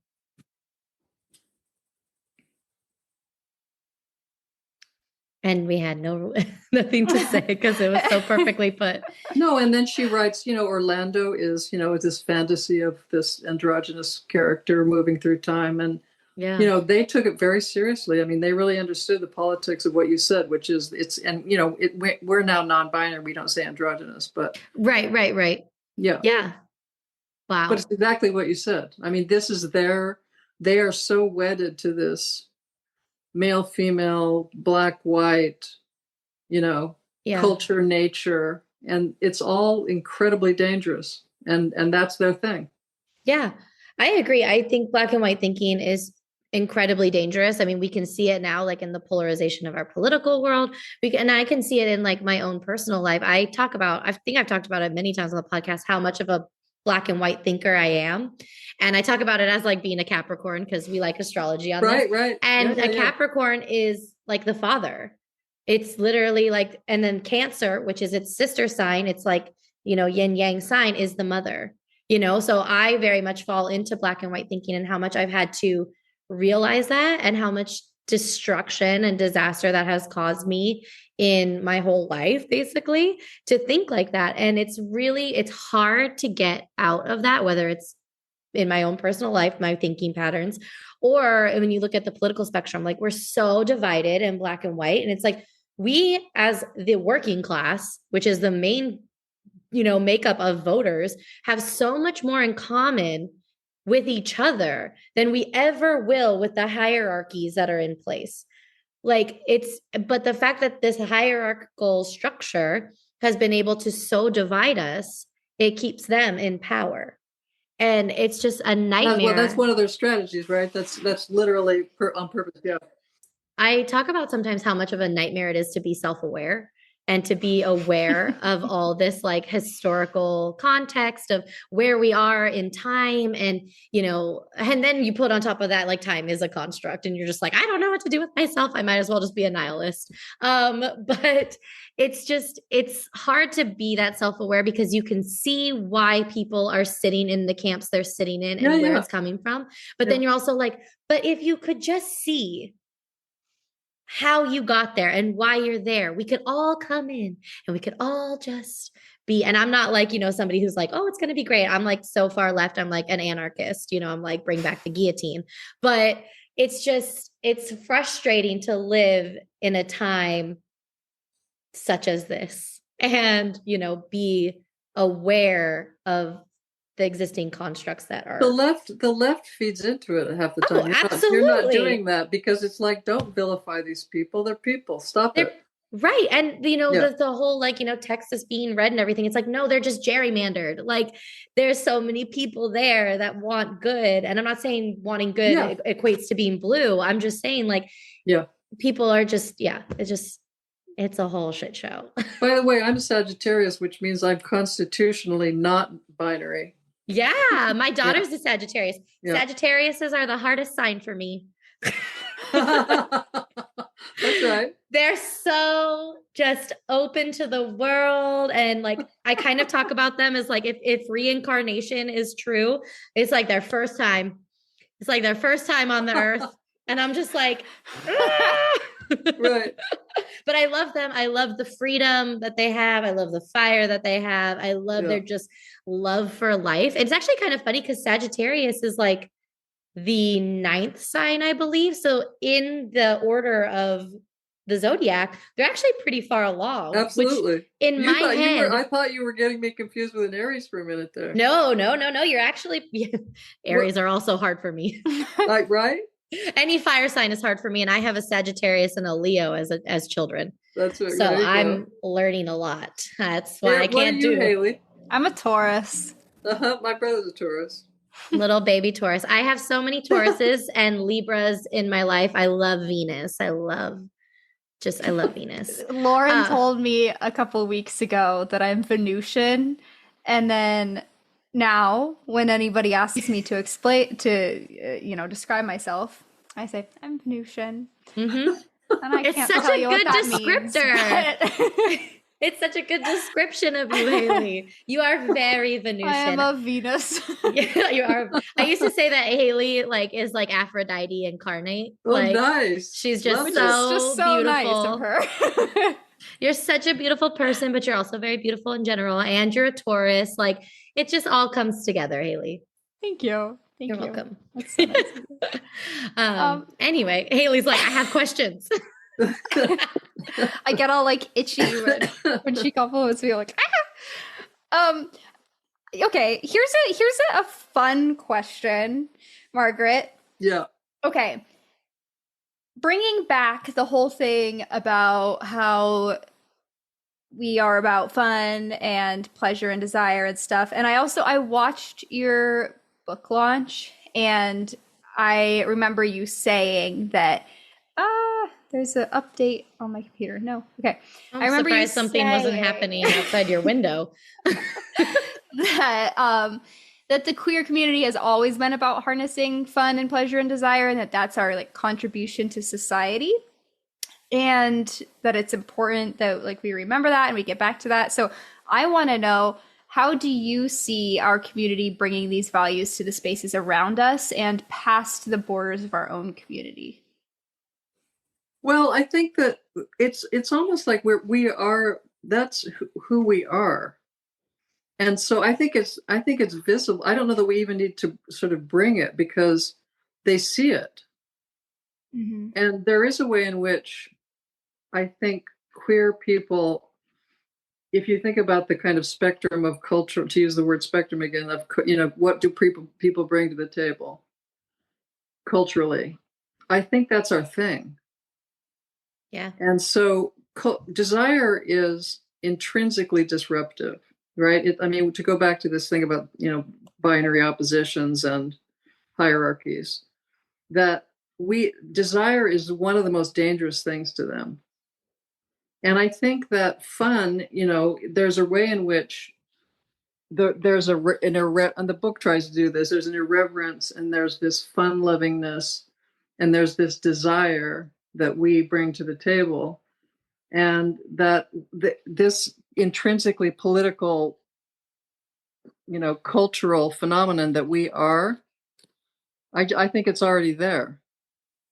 And we had nothing to say because it was so perfectly put. No, and then she writes, Orlando is, this fantasy of this androgynous character moving through time. And, Yeah. they took it very seriously. I mean, they really understood the politics of what you said, which is we're now non-binary. We don't say androgynous, but. Right. Yeah. Yeah. Wow. But it's exactly what you said. I mean, they are so wedded to this male, female, black, white, culture, nature, and it's all incredibly dangerous. And that's their thing. Yeah, I agree. I think black and white thinking is incredibly dangerous. I mean, we can see it now, like in the polarization of our political world. And I can see it in like my own personal life. I think I've talked about it many times on the podcast, how much of a black and white thinker I am. And I talk about it as like being a Capricorn because we like astrology on this. Right. And a Capricorn is like the father. It's literally like, and then Cancer, which is its sister sign, it's like, yin yang sign is the mother, so I very much fall into black and white thinking and how much I've had to realize that and how much destruction and disaster that has caused me in my whole life, basically, to think like that. And it's hard to get out of that, whether it's in my own personal life, my thinking patterns, or when you look at the political spectrum, like we're so divided in black and white. And it's like we as the working class, which is the main, makeup of voters, have so much more in common with each other than we ever will with the hierarchies that are in place. But the fact that this hierarchical structure has been able to so divide us, it keeps them in power. And it's just a nightmare. Well, that's one of their strategies, right? That's literally on purpose. Yeah. I talk about sometimes how much of a nightmare it is to be self-aware and to be aware of all this like historical context of where we are in time. And, and then you put on top of that, like time is a construct and you're just like, I don't know what to do with myself. I might as well just be a nihilist. But it's hard to be that self-aware because you can see why people are sitting in the camps they're sitting in and where it's coming from. But then you're also like, but if you could just see how you got there and why you're there, we could all come in and we could all just be. And I'm not like, somebody who's like, oh, it's going to be great. I'm like so far left. I'm like an anarchist, I'm like, bring back the guillotine. But it's frustrating to live in a time such as this and, be aware of the existing constructs that are the left feeds into it half the time. Absolutely. You're not doing that because it's like, don't vilify these people. They're people. Stop it. Right. And, the whole, like, Texas being red and everything. It's like, no, they're just gerrymandered. Like there's so many people there that want good. And I'm not saying wanting good equates to being blue. I'm just saying like, people are just, it's a whole shit show. By the way, I'm a Sagittarius, which means I'm constitutionally not binary. Yeah, my daughter's a Sagittarius. Yeah. Sagittariuses are the hardest sign for me. That's right. They're so just open to the world. And like, I kind of talk about them as like, if reincarnation is true, it's like their first time. It's like their first time on the earth. And I'm just like, right. But I love them. I love the freedom that they have. I love the fire that they have. I love their just love for life. It's actually kind of funny because Sagittarius is like the 9th sign, I believe. So in the order of the zodiac, they're actually pretty far along. Absolutely. Which in my head, I thought you were getting me confused with an Aries for a minute there. No. You're actually Aries are also hard for me. Like, right? Any fire sign is hard for me, and I have a Sagittarius and a Leo as children. That's right. So I'm learning a lot. That's why I can't do. Haley? I'm a Taurus. My brother's a Taurus. Little baby Taurus. I have so many Tauruses and Libras in my life. I love Venus. I love Venus. Lauren told me a couple weeks ago that I'm Venusian, and then now when anybody asks me to describe myself, I say I'm Venusian, Mm-hmm. and I It's can't such tell a you what good that means, descriptor. but It's such a good description of you, Haley. You are very I am Venusian. a Venus. Yeah, you are. I used to say that Haley is like Aphrodite incarnate. Oh, Like nice. she's Love Which just is it. just so so nice of beautiful. her. You're such a beautiful person, but you're also very beautiful in general. And you're a Taurus. Like it just all comes together, Haley. Thank you. You're Thank you. welcome. That's so nice of you. Anyway, Haley's like, I have questions. I get all like itchy when she compliments me, like, ah! Okay, here's a fun question, Margaret. Yeah. Okay. Bringing back the whole thing about how we are about fun and pleasure and desire and stuff. And I watched your book launch, and I remember you saying that there's an update on my computer. No. Okay. I'm I remember you surprised something wasn't saying happening outside your window. that the queer community has always been about harnessing fun and pleasure and desire, and that's our like contribution to society, and that it's important that like we remember that and we get back to that. So I want to know, how do you see our community bringing these values to the spaces around us and past the borders of our own community? Well, I think that it's almost like we are, that's who we are. And so I think it's visible. I don't know that we even need to sort of bring it, because they see it. Mm-hmm. And there is a way in which I think queer people, if you think about the kind of spectrum of culture, to use the word spectrum again, of, what do people bring to the table culturally? I think that's our thing. Yeah. And so desire is intrinsically disruptive, right? To go back to this thing about, binary oppositions and hierarchies, that desire is one of the most dangerous things to them. And I think that fun, there's a way in which there's and the book tries to do this. There's an irreverence, and there's this fun lovingness, and there's this desire that we bring to the table, and that this intrinsically political, cultural phenomenon that we are. I think it's already there.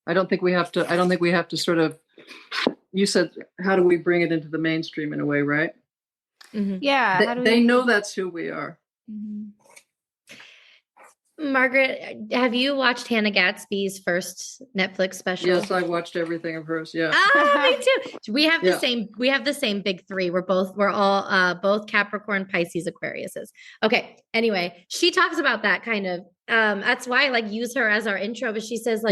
I don't think we have to sort of. You said, how do we bring it into the mainstream in a way, right? Mm-hmm. Yeah. They know that's who we are. Mm-hmm. Margaret, have you watched Hannah Gatsby's first Netflix special? Yes, I've watched everything of hers. Yeah. Me too. We have the same. We have the same big three. We're all both Capricorn, Pisces, Aquariuses. Okay. Anyway, she talks about that kind of. That's why I like use her as our intro. But she says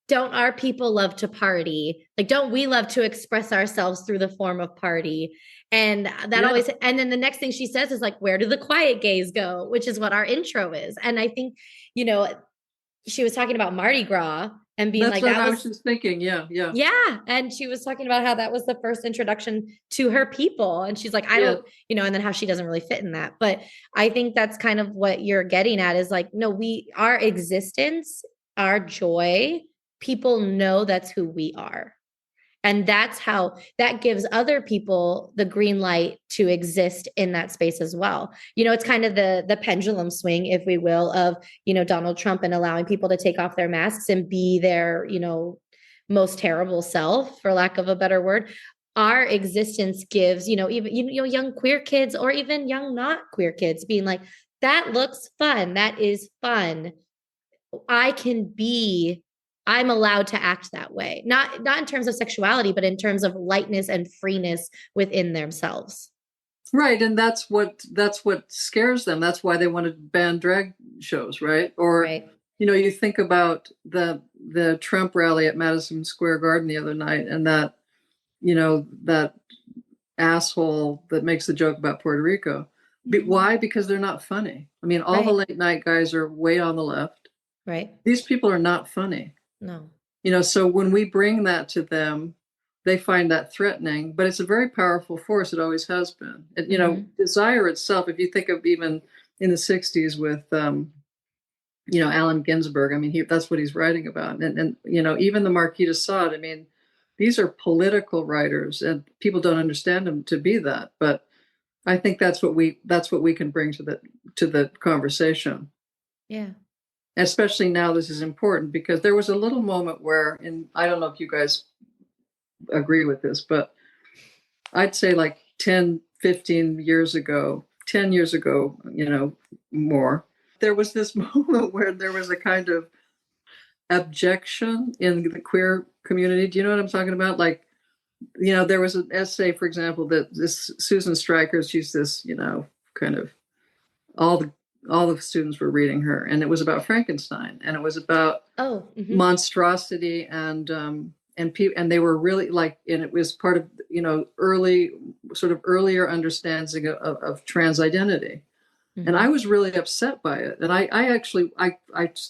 don't our people love to party? Like, don't we love to express ourselves through the form of party? And that always, and then the next thing she says is like, where do the quiet gays go? Which is what our intro is. And I think, she was talking about Mardi Gras and being That's what I was just thinking. Yeah. Yeah. And she was talking about how that was the first introduction to her people. And she's like, I don't, and then how she doesn't really fit in that. But I think that's kind of what you're getting at is like, no, our existence, our joy, people know that's who we are. And that's how that gives other people the green light to exist in that space as well. It's kind of the pendulum swing, if we will, of, Donald Trump and allowing people to take off their masks and be their, most terrible self, for lack of a better word. Our existence gives, even, young queer kids or even young not queer kids being like, that looks fun. That is fun. I'm allowed to act that way, not in terms of sexuality, but in terms of lightness and freeness within themselves. Right. And that's what scares them. That's why they want to ban drag shows. Right. Or, right. You think about the Trump rally at Madison Square Garden the other night, and that, that asshole that makes the joke about Puerto Rico. Mm-hmm. Why? Because they're not funny. All the late night guys are way on the left. Right. These people are not funny. No. So when we bring that to them, they find that threatening, but it's a very powerful force. It always has been. Desire itself, if you think of even in the 60s with Allen Ginsberg. I mean, that's what he's writing about. And even the Marquis de Sade, I mean, these are political writers, and people don't understand them to be that. But I think that's what we can bring to the conversation. Yeah. Especially now, this is important because there was a little moment where, and I don't know if you guys agree with this, but I'd say like 10, 15 years ago, 10 years ago, more, there was this moment where there was a kind of abjection in the queer community. Do you know what I'm talking about? Like, there was an essay, for example, that this Susan Stryker, she's this, kind of all the students were reading her, and it was about Frankenstein, and it was about monstrosity and they were really like, and it was part of earlier understanding of trans identity. Mm-hmm. And I was really upset by it. And I actually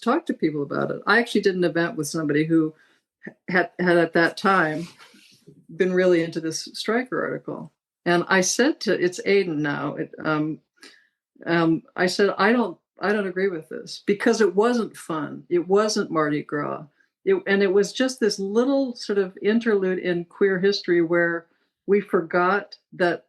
talked to people about it. I actually did an event with somebody who had at that time been really into this Stryker article. And I said it's Aiden now. I said, I don't agree with this because it wasn't fun. It wasn't Mardi Gras. And it was just this little sort of interlude in queer history where we forgot that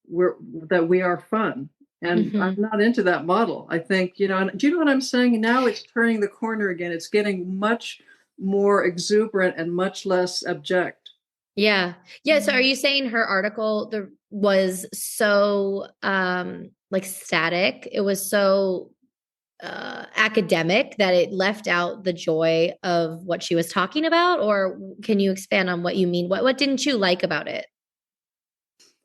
we are fun. And mm-hmm. I'm not into that model. I think, do you know what I'm saying? Now it's turning the corner again. It's getting much more exuberant and much less abject. Yeah. Yeah. So are you saying her article was so static? It was so academic that it left out the joy of what she was talking about? Or can you expand on what you mean? What didn't you like about it?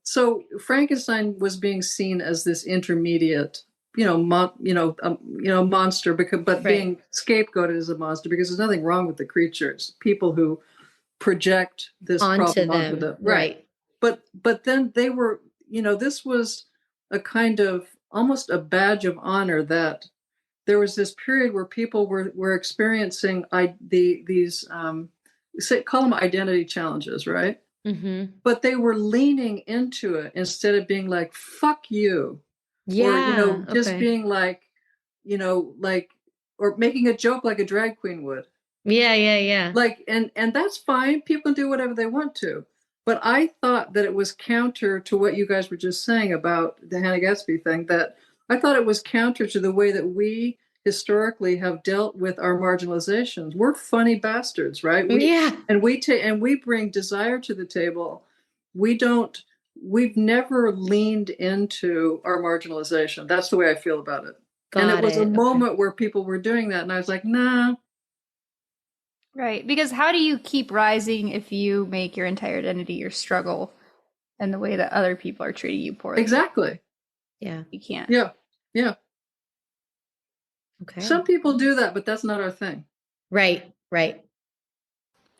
So Frankenstein was being seen as this intermediate, monster, but being scapegoated as a monster because there's nothing wrong with the creatures. People who project this problem onto them, right? But then they were, this was a kind of almost a badge of honor that there was this period where people were experiencing these call them identity challenges, right? Mm-hmm. But they were leaning into it instead of being like, fuck you. Yeah. Or, just being like, or making a joke like a drag queen would. Yeah. Like, and that's fine. People can do whatever they want to. But I thought that it was counter to what you guys were just saying about the Hannah Gatsby thing, that I thought it was counter to the way that we historically have dealt with our marginalizations. We're funny bastards, right? And we bring desire to the table. We've never leaned into our marginalization. That's the way I feel about it. And it was a moment where people were doing that. And I was like, nah. Right. Because how do you keep rising if you make your entire identity your struggle and the way that other people are treating you poorly? Exactly. Yeah. You can't. Yeah. Okay. Some people do that, but that's not our thing. Right.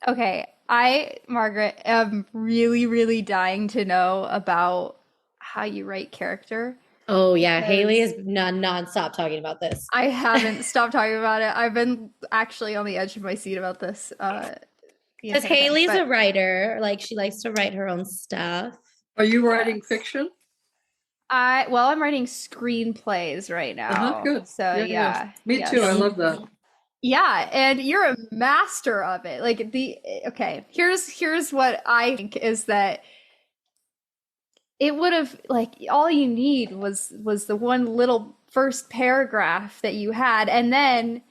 Okay. I, Margaret, am really, really dying to know about how you write character. Oh, yeah. Haley is nonstop talking about this. I haven't stopped talking about it. I've been actually on the edge of my seat about this. Because Haley's a writer. Like, she likes to write her own stuff. Are you writing fiction? I'm writing screenplays right now. Good. So yeah. Me too. I love that. Yeah, and you're a master of it. Like here's what I think is that it would have, like, all you need was the one little first paragraph that you had, and then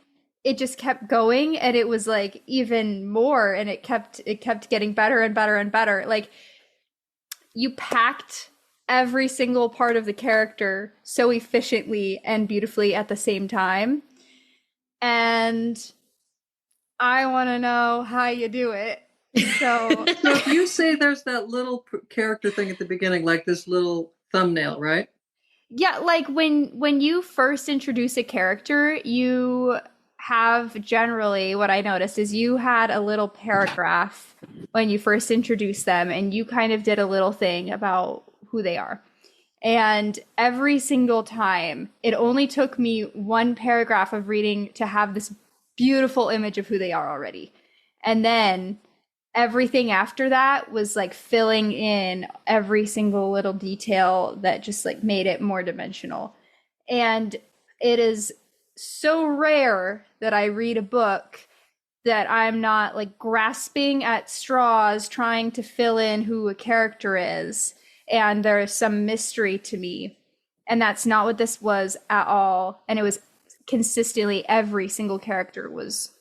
it just kept going, and it was like even more, and it kept getting better and better and better. Like, you packed every single part of the character so efficiently and beautifully at the same time. And I want to know how you do it. So if you say there's that little character thing at the beginning, like this little thumbnail, right? Yeah, like when you first introduce a character, you have generally, what I noticed is you had a little paragraph when you first introduced them, and you kind of did a little thing about who they are. And every single time, it only took me one paragraph of reading to have this beautiful image of who they are already. And then everything after that was like filling in every single little detail that just like made it more dimensional. And it is so rare that I read a book that I'm not like grasping at straws trying to fill in who a character is and there is some mystery to me. And that's not what this was at all. And it was consistently, every single character was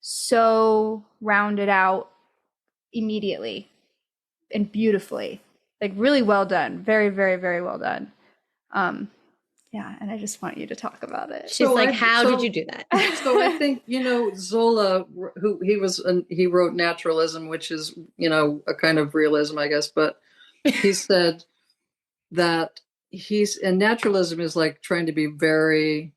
so rounded out immediately and beautifully. Like really well done. Very, very, very well done. Yeah, and I just want you to talk about it. She's like, how did you do that? So I think, Zola, he wrote naturalism, which is, a kind of realism, I guess, but he said that and naturalism is like trying to be very,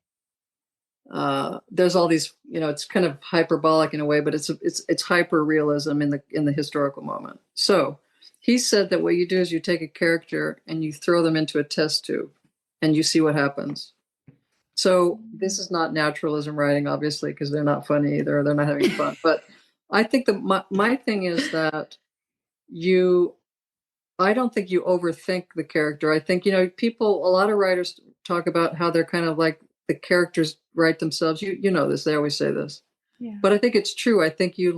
there's all these, it's kind of hyperbolic in a way, but it's hyper realism in the historical moment. So he said that what you do is you take a character and you throw them into a test tube and you see what happens. So this is not naturalism writing, obviously, because they're not funny either. They're not having fun. But I think that my thing is that I don't think you overthink the character. I think, a lot of writers talk about how they're kind of like the characters write themselves. You know this, they always say this. Yeah. But I think it's true. I think you're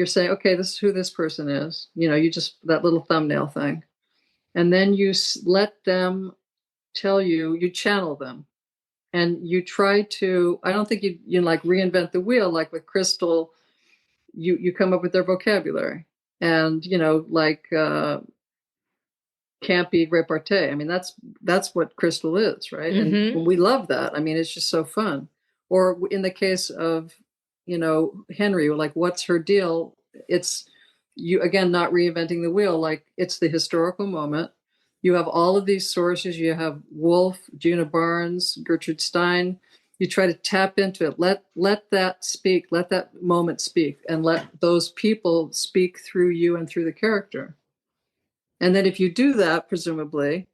saying, okay, this is who this person is. You just, that little thumbnail thing. And then you let them tell you channel them. And you try to, I don't think you like reinvent the wheel. Like with Crystal, you come up with their vocabulary. And, like campy repartee. I mean, that's what Crystal is, right? Mm-hmm. And we love that. I mean, it's just so fun. Or in the case of, Henri, like, what's her deal? It's you, again, not reinventing the wheel. Like, it's the historical moment. You have all of these sources. You have Woolf, Gina Barnes, Gertrude Stein. You try to tap into it. Let that speak. Let that moment speak, and let those people speak through you and through the character. And then if you do that, presumably,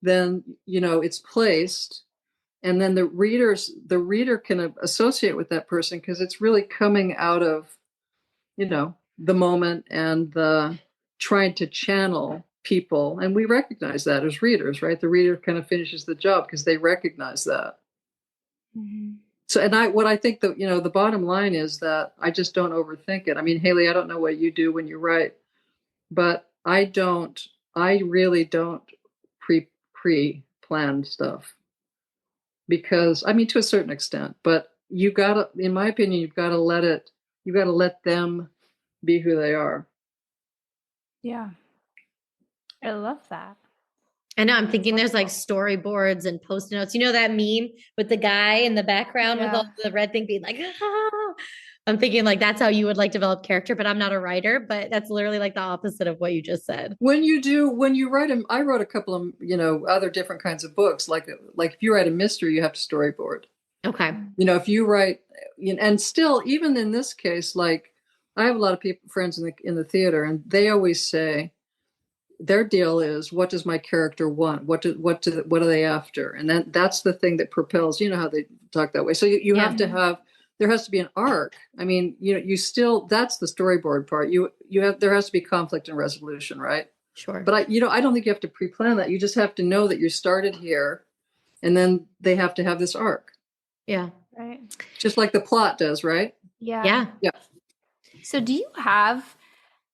then it's placed, and then the reader can associate with that person because it's really coming out of the moment and the trying to channel people, and we recognize that as readers, right? The reader kind of finishes the job because they recognize that. Mm-hmm. So, and what I think that, the bottom line is that I just don't overthink it. I mean, Haley, I don't know what you do when you write, but I really don't pre-plan stuff because, I mean, to a certain extent, but in my opinion, you've got to let them be who they are. Yeah. I love that. I know. I'm thinking there's like storyboards and post notes. You know that meme with the guy in the background with all the red thing being like, ah. I'm thinking like that's how you would like develop character, but I'm not a writer, but that's literally like the opposite of what you just said. When you write them, I wrote a couple of, other different kinds of books. Like if you write a mystery, you have to storyboard. Okay. If you write, and still, even in this case, like I have a lot of friends in the theater, and they always say, their deal is, what does my character want? What are they after? And then that's the thing that propels, how they talk that way. So you have to have, there has to be an arc. I mean, that's the storyboard part. There has to be conflict and resolution, right? Sure. But I don't think you have to pre-plan that. You just have to know that you started here, and then they have to have this arc. Yeah. Right. Just like the plot does, right? Yeah. Yeah. So do you have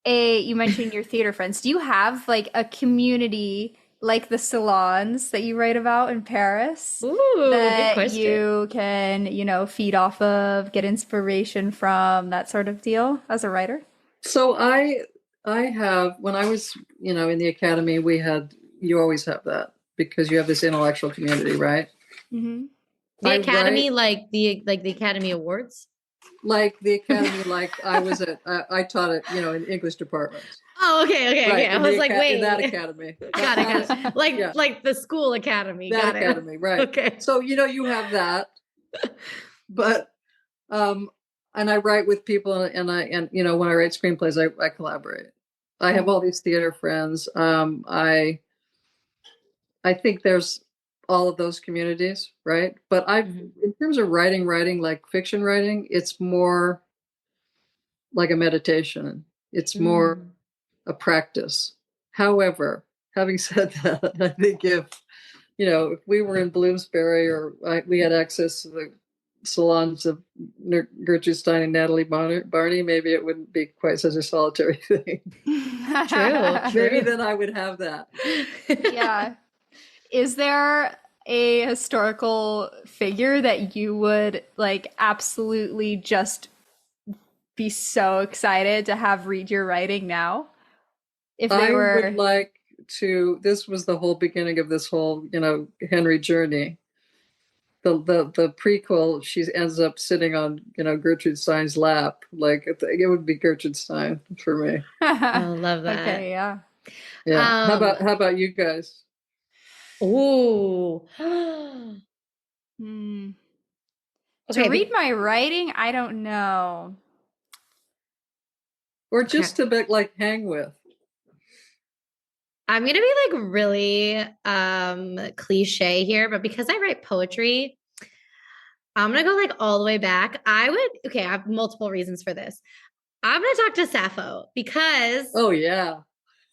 you mentioned your theater friends. Do you have like a community like the salons that you write about in Paris? Ooh, that good question. You can, feed off of, get inspiration from, that sort of deal as a writer? So I have, when I was, in the academy, you always have that because you have this intellectual community, right? Mm-hmm. The academy, like the Academy Awards? Like the academy, like I taught it, in English departments. Oh, okay. Right, I was like, wait. in that academy. Got it. Like the school academy. That Got academy, it. right. Okay. So, you have that, but, and I write with people and when I write screenplays, I collaborate. I have all these theater friends. I think there's all of those communities, right? But in terms of writing like fiction writing, it's more like a meditation. It's more a practice. However, having said that, I think you know, if we were in Bloomsbury or we had access to the salons of Gertrude Stein and Natalie Barney, maybe it wouldn't be quite such a solitary thing. True. Maybe then I would have that. Yeah. Is there a historical figure that you would like absolutely just be so excited to have read your writing now? If they were, would like to, this was the whole beginning of this whole, you know, Henri journey. The prequel, she ends up sitting on, you know, Gertrude Stein's lap. Like it would be Gertrude Stein for me. I love that. Okay, yeah. Yeah. How about you guys? Ooh. Hmm. Okay, To read my writing, I don't know. Or just to be, like hang with. I'm gonna be like really cliche here, but because I write poetry, I'm gonna go like all the way back. I have multiple reasons for this. I'm gonna talk to Sappho because Oh yeah.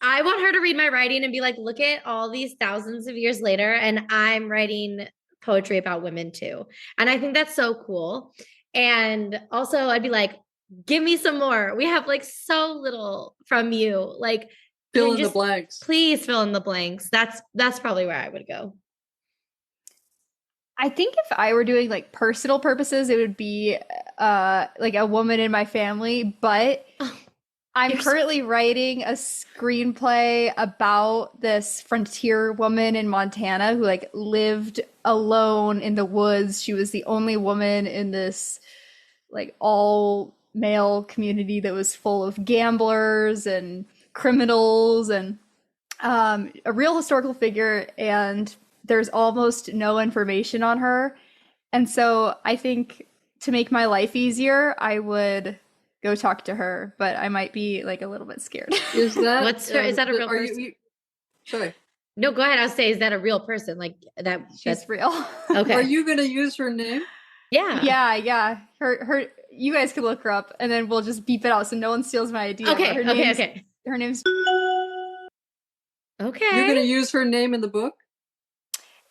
I want her to read my writing and be like, look at all these thousands of years later, and I'm writing poetry about women too. And I think that's so cool. And also I'd be like, give me some more. We have like so little from you. Like Fill in the blanks. Please fill in the blanks. That's probably where I would go. I think if I were doing like personal purposes, it would be like a woman in my family, but I'm currently writing a screenplay about this frontier woman in Montana who like lived alone in the woods. She was the only woman in this like all male community that was full of gamblers and criminals and a real historical figure, and there's almost no information on her. And so I think to make my life easier, I would go talk to her, but I might be like a little bit scared. Is that is that a real person? Sorry. No, go ahead. I'll say, is that a real person? Like that? She's real. Okay. Are you going to use her name? Yeah. Yeah. Her. You guys can look her up, and then we'll just beep it out so no one steals my idea. Okay. Her name's. Okay. You're going to use her name in the book?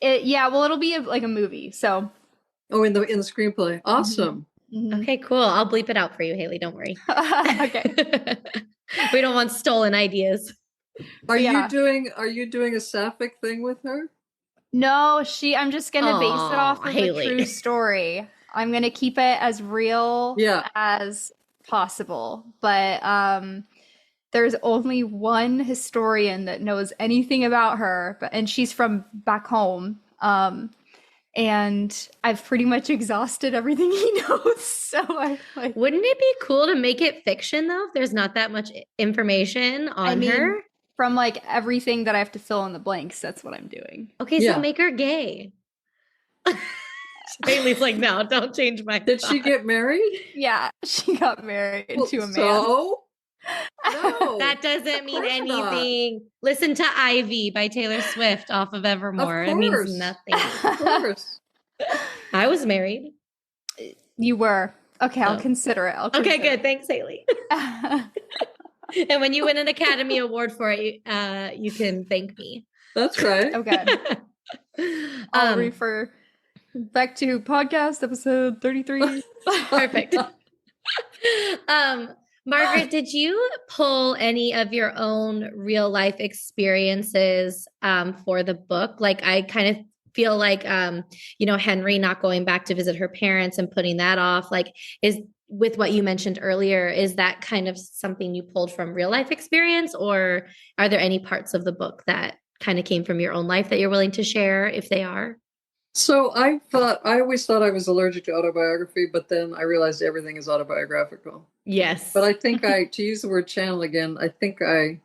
Yeah. Well, it'll be like a movie. So. Oh, in the screenplay. Awesome. Mm-hmm. Okay, cool. I'll bleep it out for you, Haley. Don't worry. Okay. We don't want stolen ideas. Are you doing a sapphic thing with her? No, I'm just gonna base it off of Haley. a true story. I'm gonna keep it as real as possible. But there's only one historian that knows anything about her, and she's from back home. And I've pretty much exhausted everything he knows. So I like. Wouldn't it be cool to make it fiction though? If there's not that much information on her. From like everything that I have to fill in the blanks, that's what I'm doing. Okay, so make her gay. Haley's like, no, don't change my Did she get married? Yeah, she got married to a man. So? No. That doesn't mean anything. Not. Listen to Ivy by Taylor Swift off of Evermore. It means nothing. Of course. I was married. You were. Okay, I'll consider it. Okay, good. Thanks, Haley. And when you win an Academy Award for it, you can thank me. That's right. Okay. I'll refer back to podcast episode 33. Perfect. Margaret, did you pull any of your own real life experiences for the book? Like I kind of feel like, Henri not going back to visit her parents and putting that off, like is with what you mentioned earlier, is that kind of something you pulled from real life experience, or are there any parts of the book that kind of came from your own life that you're willing to share if they are? So I always thought I was allergic to autobiography, but then I realized everything is autobiographical. Yes. But I think to use the word channel again, I think I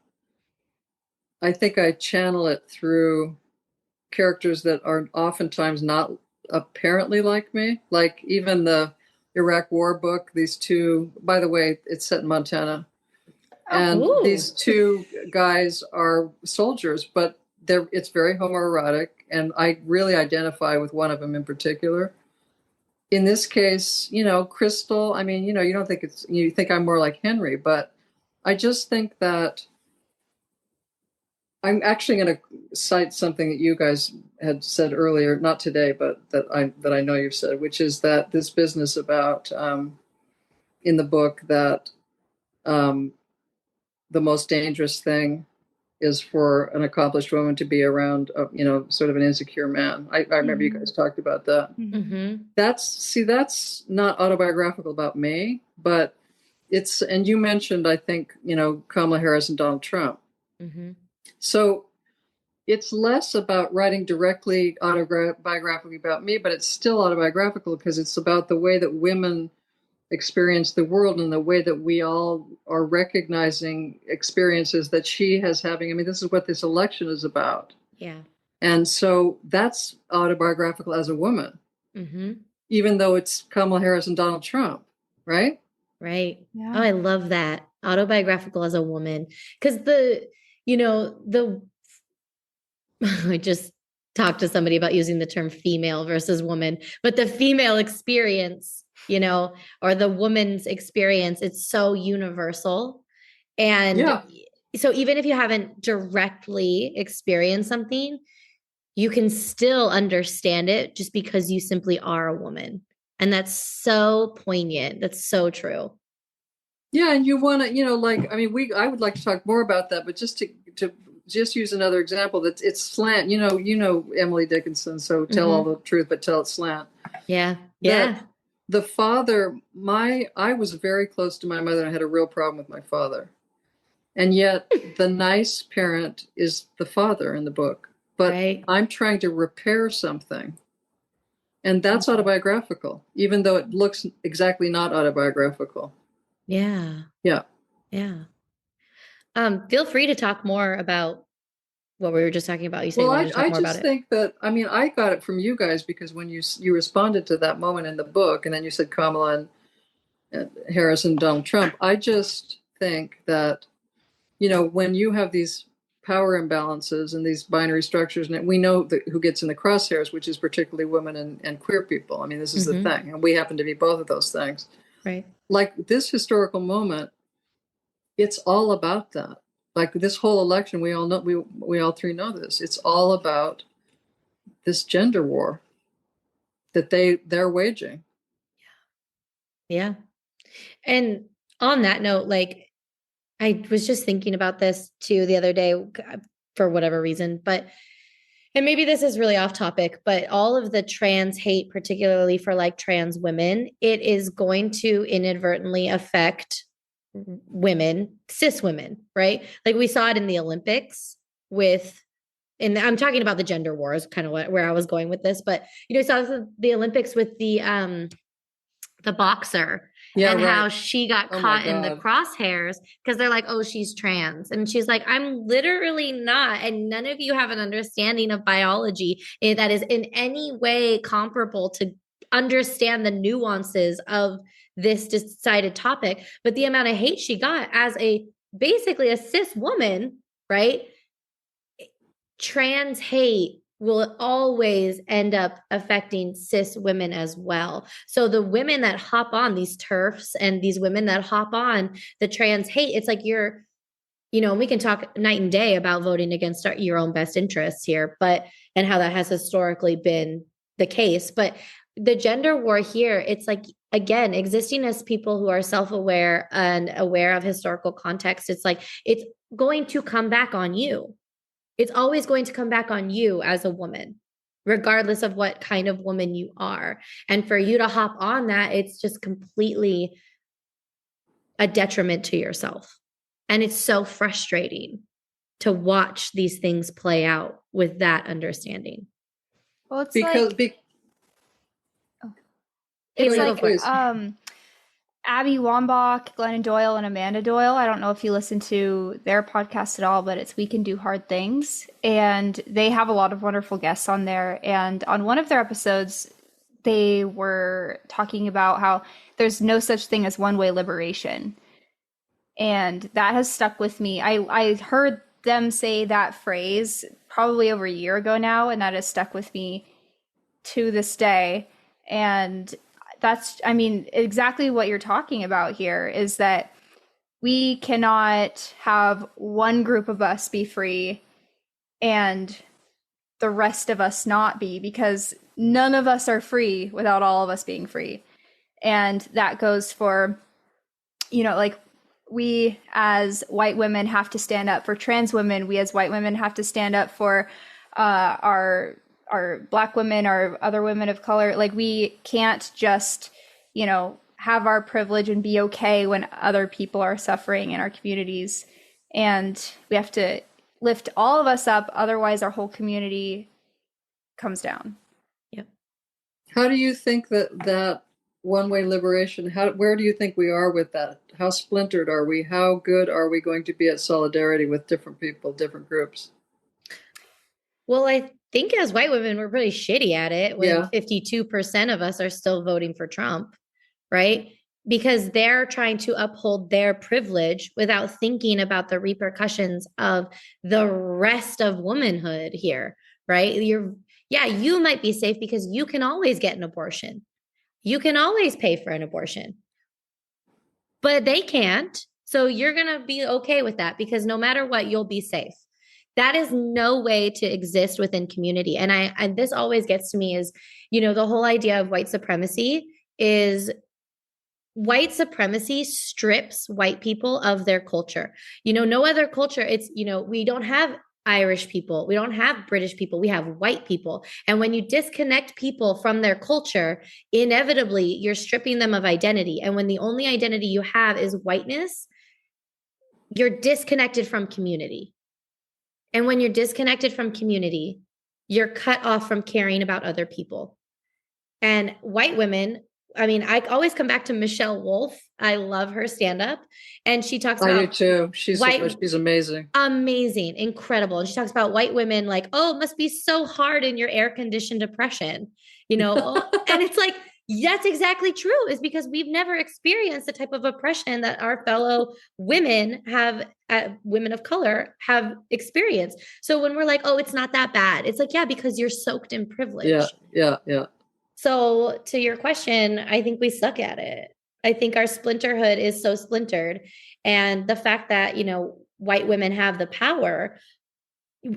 channel it through characters that are oftentimes not apparently like me. Like even the Iraq War book, these two, by the way, it's set in Montana. And these two guys are soldiers, but it's very homoerotic, and I really identify with one of them in particular. In this case, Crystal, I mean, you don't think you think I'm more like Henri, but I just think that I'm actually going to cite something that you guys had said earlier, not today, but that I know you've said, which is that this business about in the book that um, the most dangerous thing is for an accomplished woman to be around, sort of an insecure man. I remember you guys talked about that. Mm-hmm. That's not autobiographical about me, but it's, and you mentioned, I think, Kamala Harris and Donald Trump. Mm-hmm. So it's less about writing directly autobiographically about me, but it's still autobiographical because it's about the way that women experience the world and the way that we all are recognizing experiences that she has having. I mean, this is what this election is about. Yeah. And so that's autobiographical as a woman, Mm-hmm. even though it's Kamala Harris and Donald Trump, right? Right. Yeah. Oh, I love that. Autobiographical as a woman. Because I just talked to somebody about using the term female versus woman, but the female experience, or the woman's experience, it's so universal. And Yeah. so even if you haven't directly experienced something, you can still understand it just because you simply are a woman. And that's so poignant. That's so true. Yeah, and you want to, I would like to talk more about that, but just to just use another example, that it's slant. Emily Dickinson, so tell all the truth, but tell it slant. Yeah. That the father, I was very close to my mother, and I had a real problem with my father. And yet the nice parent is the father in the book. But right. I'm trying to repair something. And that's autobiographical, even though it looks exactly not autobiographical. Yeah. Yeah. Yeah. Feel free to talk more about what we were just talking about. You said you wanted to talk I more about just it. think that, I got it from you guys because when you responded to that moment in the book, and then you said Kamala and Harris and Donald Trump, I just think that, when you have these power imbalances and these binary structures, and we know who gets in the crosshairs, which is particularly women and queer people. I mean, this is the thing, and we happen to be both of those things. Right. Like this historical moment, it's all about that. Like this whole election, we all know, we all three know this. It's all about this gender war that they're waging. Yeah. And on that note, I was just thinking about this too the other day for whatever reason, and maybe this is really off topic, but all of the trans hate, particularly for trans women, it is going to inadvertently affect women, cis women, right? Like we saw it in the Olympics and I'm talking about the gender wars, kind of where I was going with this, but saw the Olympics with the boxer, and how she got caught in the crosshairs because they're like, oh, she's trans. And she's like, I'm literally not. And none of you have an understanding of biology that is in any way comparable to understand the nuances of this decided topic. But the amount of hate she got as basically a cis woman, right? Trans hate will always end up affecting cis women as well. So the women that hop on these turfs and these women that hop on the trans hate, it's like we can talk night and day about voting against your own best interests here, and how that has historically been the case. But the gender war here, it's like, again, existing as people who are self-aware and aware of historical context, it's like, it's going to come back on you. It's always going to come back on you as a woman, regardless of what kind of woman you are. And for you to hop on that, it's just completely a detriment to yourself. And it's so frustrating to watch these things play out with that understanding. Well, it's Abby Wambach, Glennon Doyle, and Amanda Doyle. I don't know if you listen to their podcast at all, but it's We Can Do Hard Things. And they have a lot of wonderful guests on there. And on one of their episodes, they were talking about how there's no such thing as one-way liberation. And that has stuck with me. I heard them say that phrase probably over a year ago now, and that has stuck with me to this day. And that's, exactly what you're talking about here is that we cannot have one group of us be free and the rest of us not be, because none of us are free without all of us being free. And that goes for, like, we as white women have to stand up for trans women. We as white women have to stand up for our Black women, our other women of color. Like, we can't just, have our privilege and be okay when other people are suffering in our communities. And we have to lift all of us up. Otherwise, our whole community comes down. Yep. How do you think that one-way liberation, where do you think we are with that? How splintered are we? How good are we going to be at solidarity with different people, different groups? Well, I think as white women, we're pretty shitty at it when 52% of us are still voting for Trump, right? Because they're trying to uphold their privilege without thinking about the repercussions of the rest of womanhood here, right? You might be safe because you can always get an abortion. You can always pay for an abortion, but they can't. So you're going to be okay with that because no matter what, you'll be safe. That is no way to exist within community. And this always gets to me is, the whole idea of white supremacy strips white people of their culture. No other culture. It's, we don't have Irish people. We don't have British people. We have white people. And when you disconnect people from their culture, inevitably you're stripping them of identity. And when the only identity you have is whiteness, you're disconnected from community. And when you're disconnected from community, you're cut off from caring about other people. And white women, I always come back to Michelle Wolf. I love her stand-up. And she talks about— I do too. She's amazing. Amazing. Incredible. And she talks about white women like, oh, it must be so hard in your air-conditioned depression. And it's like, that's exactly true, is because we've never experienced the type of oppression that our fellow women have, women of color have experienced. So when we're like, oh, it's not that bad, it's like, yeah, because you're soaked in privilege. Yeah. So to your question, I think we suck at it. I think our splinterhood is so splintered. And the fact that, white women have the power,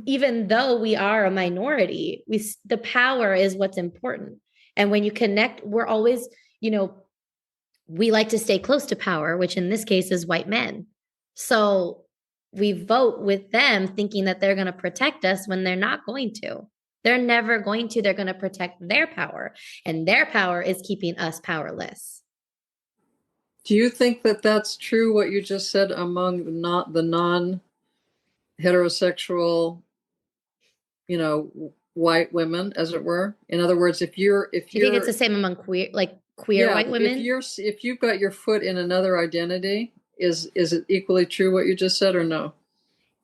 even though we are a minority, the power is what's important. And when you connect, we're always, we like to stay close to power, which in this case is white men. So we vote with them thinking that they're going to protect us when they're not going to. They're never going to. They're going to protect their power. And their power is keeping us powerless. Do you think that that's true, what you just said, among the non-heterosexual, white women, as it were? In other words, if you think it's the same among queer white women? If you've got your foot in another identity, is it equally true what you just said, or no?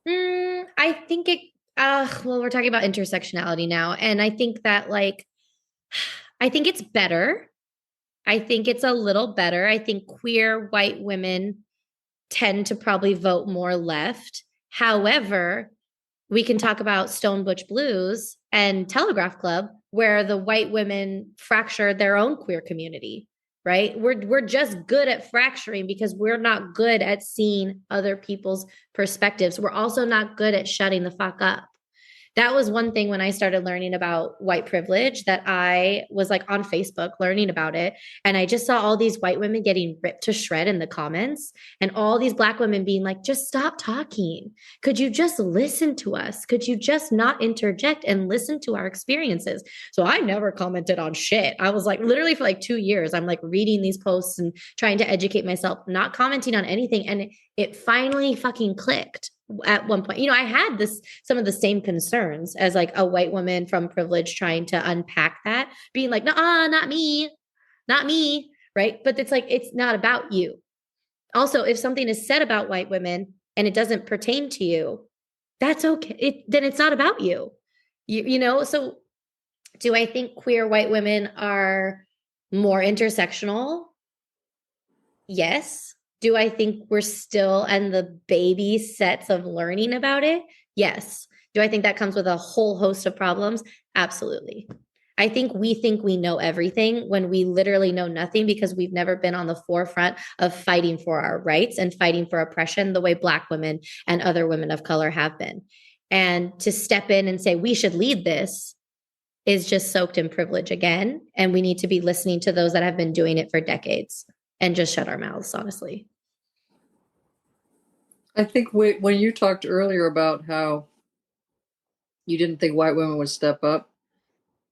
I think it. Well, we're talking about intersectionality now, and I think that I think it's better. I think it's a little better. I think queer white women tend to probably vote more left. However, we can talk about Stone Butch Blues and Telegraph Club, where the white women fractured their own queer community, right? We're just good at fracturing because we're not good at seeing other people's perspectives. We're also not good at shutting the fuck up. That was one thing when I started learning about white privilege, that I was on Facebook learning about it. And I just saw all these white women getting ripped to shred in the comments, and all these Black women being like, just stop talking. Could you just listen to us? Could you just not interject and listen to our experiences? So I never commented on shit. I was literally for 2 years, I'm reading these posts and trying to educate myself, not commenting on anything. And it finally fucking clicked. At one point, I had some of the same concerns as a white woman from privilege trying to unpack that, being like, nah, not me, right? But it's not about you. Also, if something is said about white women and it doesn't pertain to you, that's okay. Then it's not about you. So do I think queer white women are more intersectional? Yes. Do I think we're still in the baby sets of learning about it? Yes. Do I think that comes with a whole host of problems? Absolutely. I think we know everything when we literally know nothing, because we've never been on the forefront of fighting for our rights and fighting for oppression the way Black women and other women of color have been. And to step in and say, we should lead this is just soaked in privilege again. And we need to be listening to those that have been doing it for decades and just shut our mouths, honestly. I think when you talked earlier about how you didn't think white women would step up,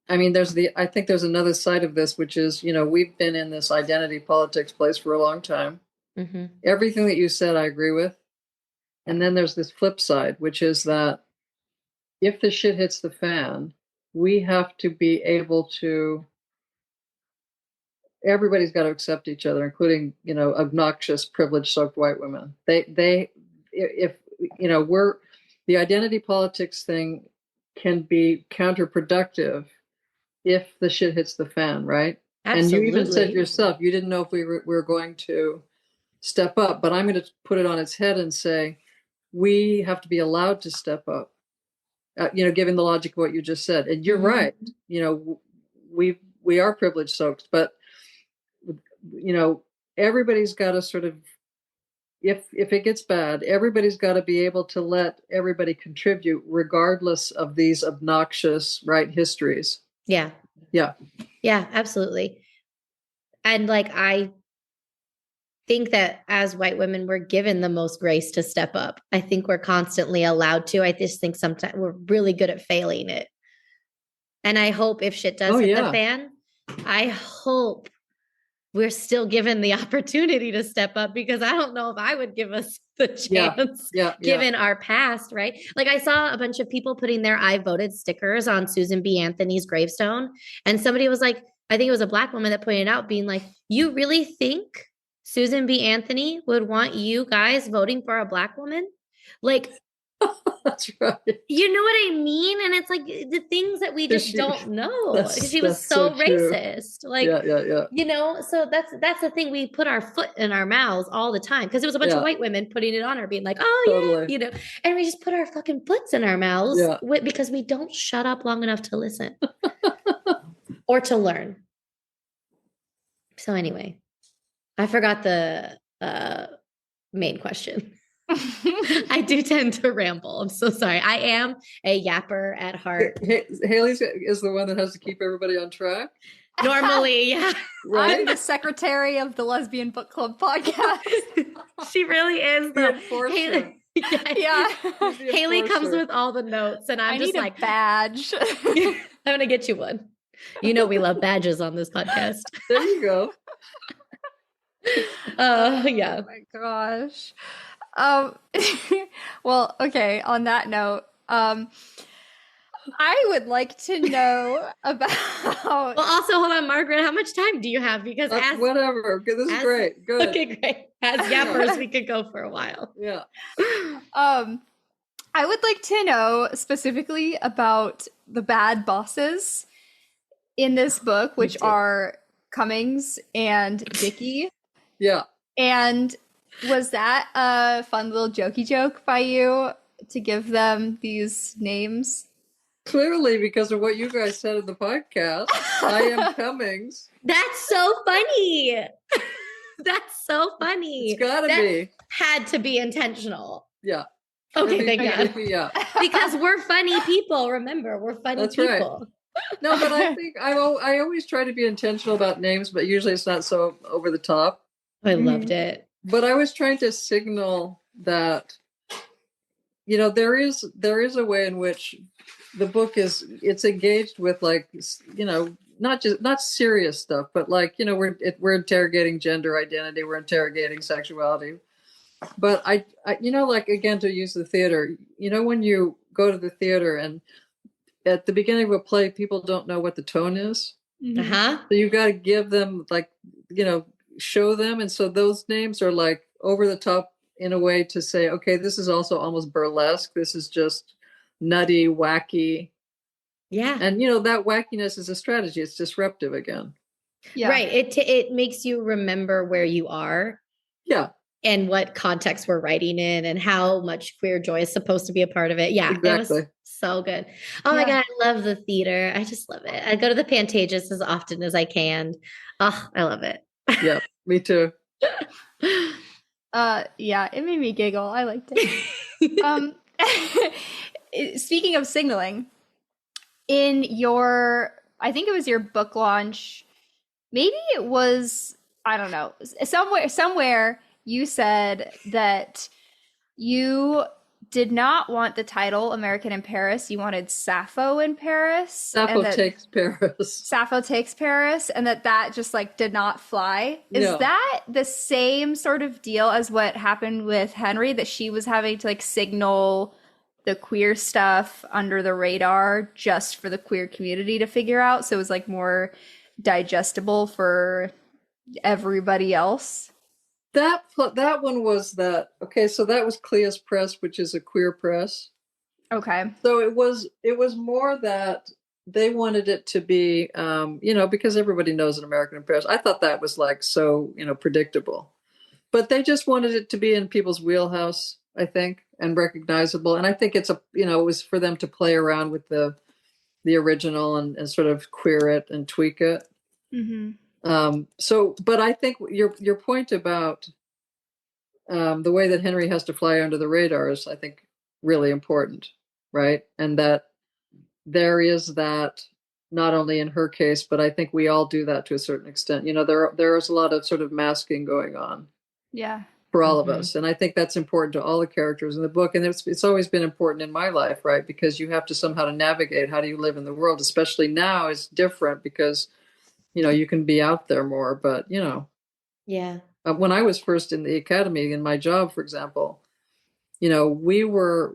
I mean, I think there's another side of this, which is, we've been in this identity politics place for a long time. Mm-hmm. Everything that you said, I agree with. And then there's this flip side, which is that if the shit hits the fan, we have to be able to, everybody's got to accept each other, including, obnoxious, privilege-soaked white women. If the identity politics thing can be counterproductive if the shit hits the fan, right? Absolutely. And you even said yourself, you didn't know if we were going to step up, but I'm going to put it on its head and say, we have to be allowed to step up, given the logic of what you just said. And you're right. We are privilege soaked, but, everybody's got to sort of, if it gets bad, everybody's got to be able to let everybody contribute regardless of these obnoxious, right, histories. Yeah. Yeah. Yeah, absolutely. And I think that as white women, we're given the most grace to step up. I think we're constantly allowed to. I just think sometimes we're really good at failing it. And I hope if shit does hit the fan, I hope we're still given the opportunity to step up, because I don't know if I would give us the chance given our past, right? I saw a bunch of people putting their I voted stickers on Susan B. Anthony's gravestone. And somebody was like, I think it was a Black woman that pointed out, being like, you really think Susan B. Anthony would want you guys voting for a Black woman? That's right. You know what I mean? And it's the things that we just don't know. She was so racist. So that's the thing. We put our foot in our mouths all the time, because it was a bunch of white women putting it on her, being like, oh, yeah, and we just put our fucking foots in our mouths because we don't shut up long enough to listen or to learn. So anyway, I forgot the main question. I do tend to ramble. I'm so sorry. I am a yapper at heart. Haley's is the one that has to keep everybody on track. Normally, yeah. Right? I'm the secretary of the Lesbian Book Club podcast. She really is the Haley. Yeah. Haley comes with all the notes, and I just need a badge. I'm gonna get you one. We love badges on this podcast. There you go. Yeah. Oh my gosh. Well, okay, on that note, I would like to know about. Well, also, hold on, Margaret, how much time do you have? Because whatever. This is great. Good. Okay, great. As yappers, we could go for a while. Yeah. I would like to know specifically about the bad bosses in this book, which are Cummings and Dickey. Yeah. And was that a fun little jokey joke by you to give them these names? Clearly, because of what you guys said in the podcast. I am Cummings. That's so funny. That's so funny. It's gotta be. Had to be intentional. Yeah. Okay, thank God. Yeah. Because we're funny people. Remember, we're funny That's people. Right. No, but I think I always try to be intentional about names, but usually it's not so over the top. I loved it. But I was trying to signal that, there is a way in which the book it's engaged with not serious stuff, but we're interrogating gender identity, we're interrogating sexuality. But I again, to use the theater, when you go to the theater and at the beginning of a play, people don't know what the tone is. Uh-huh. So you got to give them show them. And so those names are over the top in a way to say, okay, this is also almost burlesque. This is just nutty, wacky. Yeah. And, that wackiness is a strategy. It's disruptive again. Yeah. Right. It makes you remember where you are. Yeah. And what context we're writing in and how much queer joy is supposed to be a part of it. Yeah. Exactly. It was so good. Oh my God. I love the theater. I just love it. I go to the Pantages as often as I can. Oh, I love it. Yeah, me too. Yeah, it made me giggle. I liked it. speaking of signaling, in your, I think it was your book launch, maybe it was, I don't know, somewhere you said that you did not want the title American in Paris. You wanted Sappho in Paris. Sappho takes Paris. Sappho takes Paris, and that just like did not fly. Is No. that the same sort of deal as what happened with Henri, that she was having to like signal the queer stuff under the radar just for the queer community to figure out, so it was like more digestible for everybody else? That one was that. Okay, so that was Clea's Press, which is a queer press. Okay. So it was more that they wanted it to be, because everybody knows an American in Paris. I thought that was like so, predictable, but they just wanted it to be in people's wheelhouse, I think, and recognizable. And I think it's it was for them to play around with the original and sort of queer it and tweak it. Mm-hmm. But I think your point about the way that Henri has to fly under the radar is, I think, really important, right? And that there is that not only in her case, but I think we all do that to a certain extent. There is a lot of sort of masking going on. Yeah. For all of us, and I think that's important to all the characters in the book, and it's always been important in my life, right? Because you have to somehow to navigate how do you live in the world, especially now is different because you can be out there more, but Yeah. When I was first in the academy in my job, for example, we were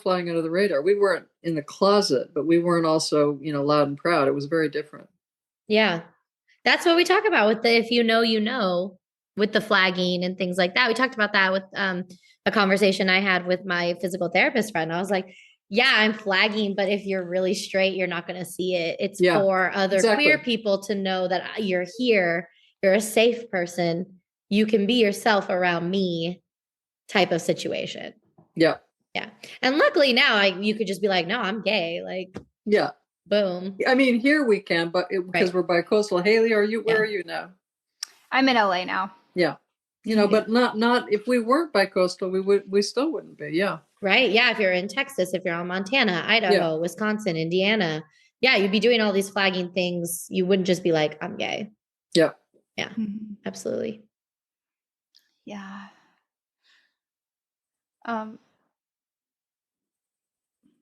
flying under the radar. We weren't in the closet, but we weren't also loud and proud. It was very different. Yeah. That's what we talk about with the if you know, with the flagging and things like that. We talked about that with a conversation I had with my physical therapist friend. I was like, yeah, I'm flagging, but if you're really straight, you're not going to see it. It's for other queer people to know that you're here. You're a safe person. You can be yourself around me type of situation. Yeah. Yeah. And luckily now you could just be like, no, I'm gay. Like, yeah. Boom. I mean, here we can, but because we're bi-coastal. Haley, where are you now? I'm in LA now. Yeah. But not if we weren't bi-coastal, we still wouldn't be. Yeah. Right. Yeah. If you're in Texas, if you're on Montana, Idaho, Wisconsin, Indiana, you'd be doing all these flagging things. You wouldn't just be like, I'm gay. Yeah. Yeah. Absolutely. Yeah.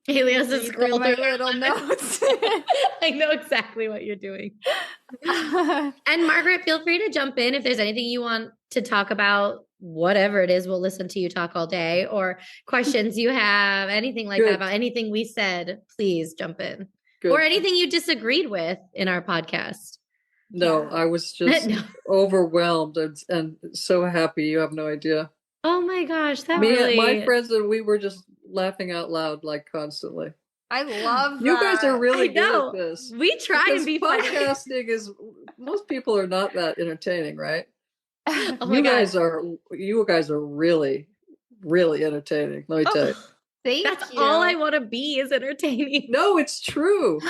Helios is scrolling my little notes. I know exactly what you're doing. And Margaret, feel free to jump in if there's anything you want to talk about, whatever it is. We'll listen to you talk all day, or questions you have, anything like that about anything we said, please jump in. Good. Or anything you disagreed with in our podcast. No, I was just overwhelmed and so happy. You have no idea. Oh my gosh, my friends and we were just laughing out loud like constantly. I love that. You guys are really good at this. We try and be funny. Podcasting is, most people are not that entertaining, right? Oh you guys are really, really entertaining. Let me tell you. That's all I want to be, is entertaining. No, it's true.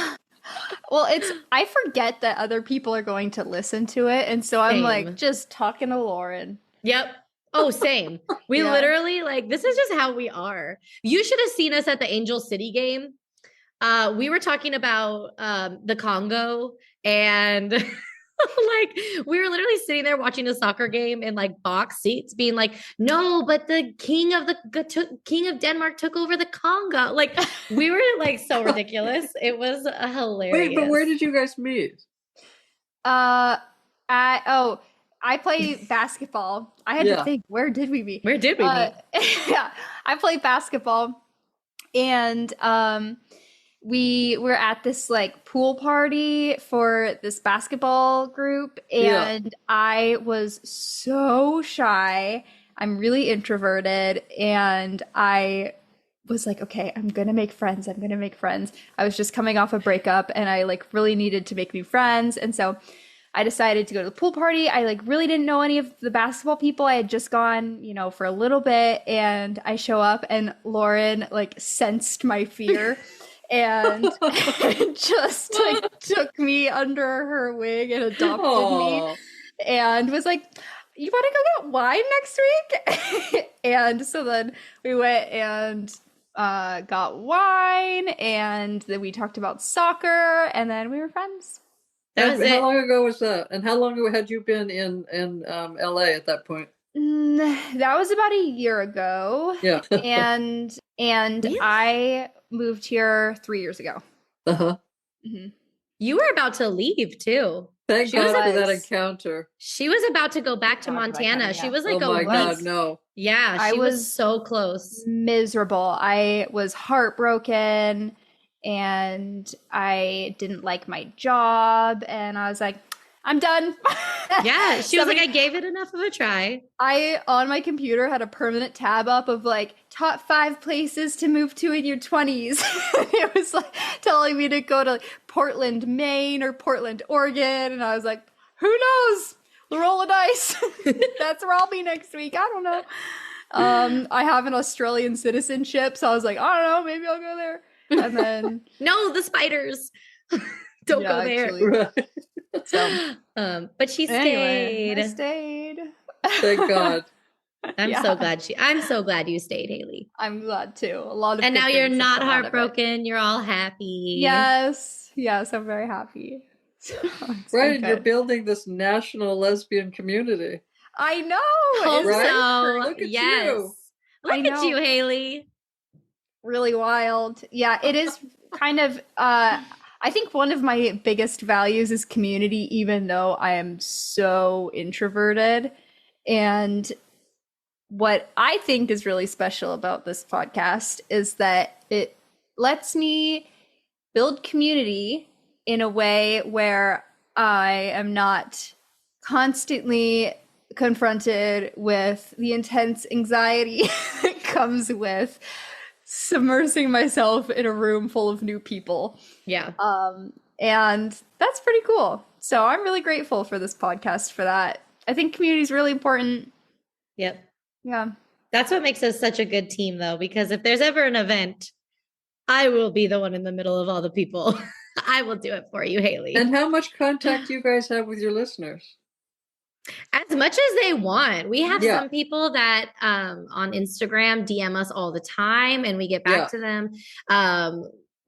Well, I forget that other people are going to listen to it, and so I'm like just talking to Lauren. Yep. Oh, same. We literally this is just how we are. You should have seen us at the Angel City game. We were talking about the Congo, and we were literally sitting there watching a soccer game in box seats, being like, no, but the king of Denmark took over the Congo. We were so ridiculous. It was hilarious. Wait, but where did you guys meet? I play basketball. I had to think, where did we meet? Yeah, I play basketball, and we were at this pool party for this basketball group, and I was so shy. I'm really introverted, and I was like, okay, I'm gonna make friends. I was just coming off a breakup, and I really needed to make new friends, and so I decided to go to the pool party. I really didn't know any of the basketball people. I had just gone, for a little bit, and I show up, and Lauren sensed my fear and just took me under her wing and adopted me, and was like, you want to go get wine next week? And so then we went, and got wine, and then we talked about soccer, and then we were friends. That was How it. long ago was that? And how long had you been in LA at that point? That was about a year ago. Yeah. and Really? I moved here 3 years ago. Uh-huh. hmm You were about to leave too. Thank She was God for that was- encounter. She was about to go back to Talk about Montana. coming, She yeah. was like Oh a my week. God, no. Yeah, I she was was so close. miserable. I was heartbroken, and I didn't like my job, and I was like, I'm done. Yeah, she was like, Somebody- I gave it enough of a try. I, on my computer, had a permanent tab up of like top 5 places to move to in your 20s. It was like telling me to go to like, Portland, Maine or Portland, Oregon. And I was like, who knows? We'll roll a dice. That's where I'll be next week. I don't know. I have an Australian citizenship. So I was like, I don't know. Maybe I'll go there. And then, No, the spiders. Don't Yeah, go there. actually. Right. so But she anyway, stayed. I stayed. Thank God. I'm Yeah. so glad you stayed, Haley. I'm glad too. A lot of And good now you're things have not come out of it. heartbroken. You're all happy. Yes, I'm very happy. So it's Right, been and you're good. building this national lesbian community. I know. Hope Isn't Right? it so. Look at Yes. you. Look I at know. you, Haley. really wild? Yeah, it is kind of. I think one of my biggest values is community, even though I am so introverted. And what I think is really special about this podcast is that it lets me build community in a way where I am not constantly confronted with the intense anxiety that comes with submersing myself in a room full of new people. Yeah. And that's pretty cool. So I'm really grateful for this podcast for that. I think community is really important. Yep. Yeah. That's what makes us such a good team, though, because if there's ever an event, I will be the one in the middle of all the people. I will do it for you, Haley. And how much contact do you guys have with your listeners? As much as they want. We have Yeah. some people that on Instagram DM us all the time and we get back Yeah. to them.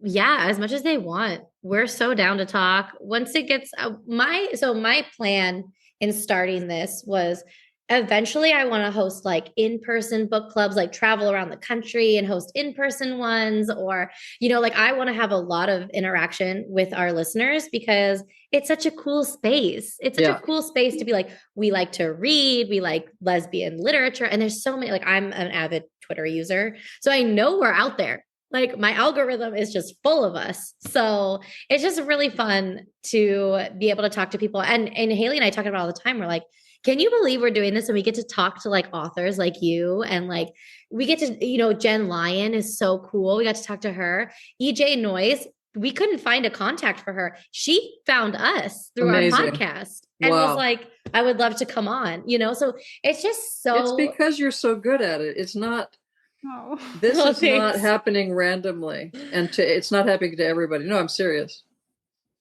Yeah, as much as they want. We're so down to talk. Once it gets my plan in starting this was eventually I want to host like in-person book clubs, like travel around the country and host in-person ones, or like I want to have a lot of interaction with our listeners because it's such a cool space. It's such Yeah. a cool space to be like, we like to read, we like lesbian literature, and there's so many, like I'm an avid Twitter user, so I know we're out there. Like my algorithm is just full of us. So it's just really fun to be able to talk to people. And Haley and I talk about it all the time. We're like, can you believe we're doing this? And we get to talk to like authors like you. And like, we get to, Jen Lyon is so cool. We got to talk to her. EJ Noyes, we couldn't find a contact for her. She found us through Amazing. our podcast and Wow. was like, I would love to come on, so it's just so. It's because you're so good at it. It's not, Oh. this Oh, is not thanks. happening randomly. And it's not happening to everybody. No, I'm serious.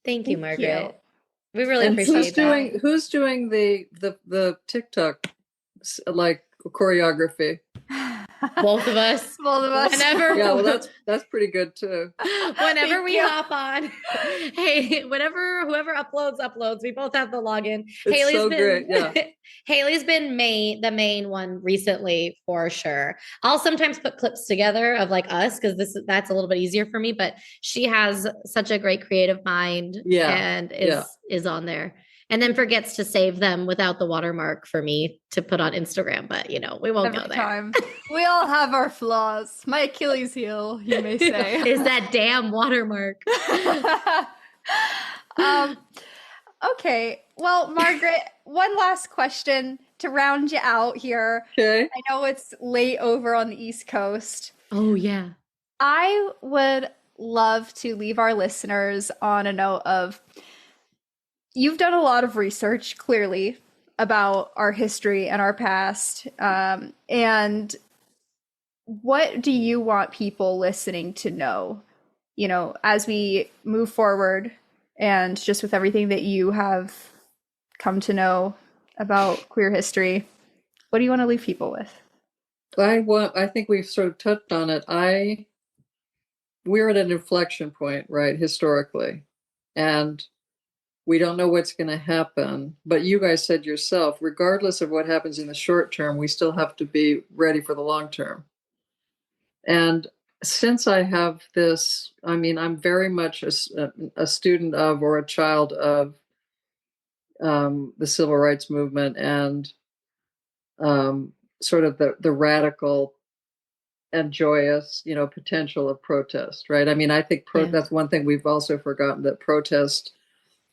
Thank you, Thank Margaret. you. We really And appreciate that. who's doing the TikTok like choreography? Both of us. Both of us. Whenever, Yeah, well that's pretty good too. whenever Thank we you. hop on, hey, whoever uploads. We both have the login. It's so great, yeah. Haley's been the main one recently for sure. I'll sometimes put clips together of like us because that's a little bit easier for me. But she has such a great creative mind, Yeah, and yeah. is on there. And then forgets to save them without the watermark for me to put on Instagram. But we won't Every go there. time. We all have our flaws. My Achilles heel, you may say. Is that damn watermark? Okay. Well, Margaret, one last question to round you out here. Okay. I know it's late over on the East Coast. Oh yeah. I would love to leave our listeners on a note of you've done a lot of research, clearly, about our history and our past. And what do you want people listening to know, as we move forward and just with everything that you have come to know about queer history? What do you want to leave people with? I think we've sort of touched on it. I we're at an inflection point, right, historically, and we don't know what's going to happen. But you guys said yourself, regardless of what happens in the short term, we still have to be ready for the long term. And since I have this, I mean, I'm very much a student of, or a child of, the civil rights movement, and sort of the radical and joyous, potential of protest, right? I mean, I think that's one thing we've also forgotten, that protest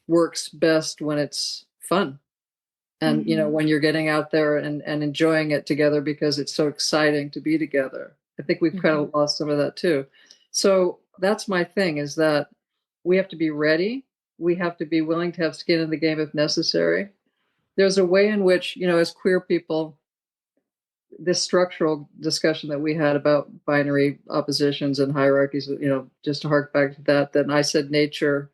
works best when it's fun. And, when you're getting out there and enjoying it together, because it's so exciting to be together. I think we've kind of lost some of that too. So that's my thing, is that we have to be ready. We have to be willing to have skin in the game if necessary. There's a way in which, as queer people, this structural discussion that we had about binary oppositions and hierarchies, just to hark back to that, then I said nature,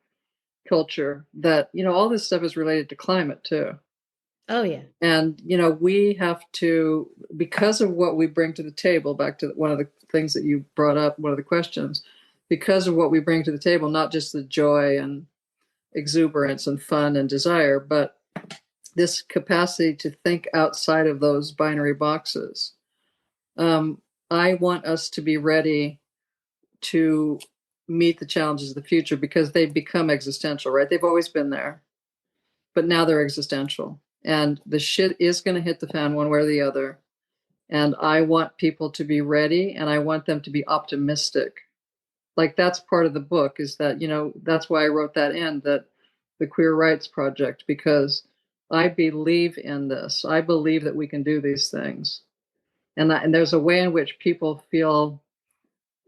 culture, that, all this stuff is related to climate too. Oh, yeah. And, we have to, because of what we bring to the table, back to one of the things that you brought up, one of the questions, because of what we bring to the table, not just the joy and exuberance and fun and desire, but this capacity to think outside of those binary boxes. I want us to be ready to meet the challenges of the future, because they've become existential, right? They've always been there, but now they're existential. And the shit is going to hit the fan one way or the other. And I want people to be ready, and I want them to be optimistic. Like, that's part of the book, is that, that's why I wrote that in, that the Queer Rights Project, because I believe in this. I believe that we can do these things. And there's a way in which people feel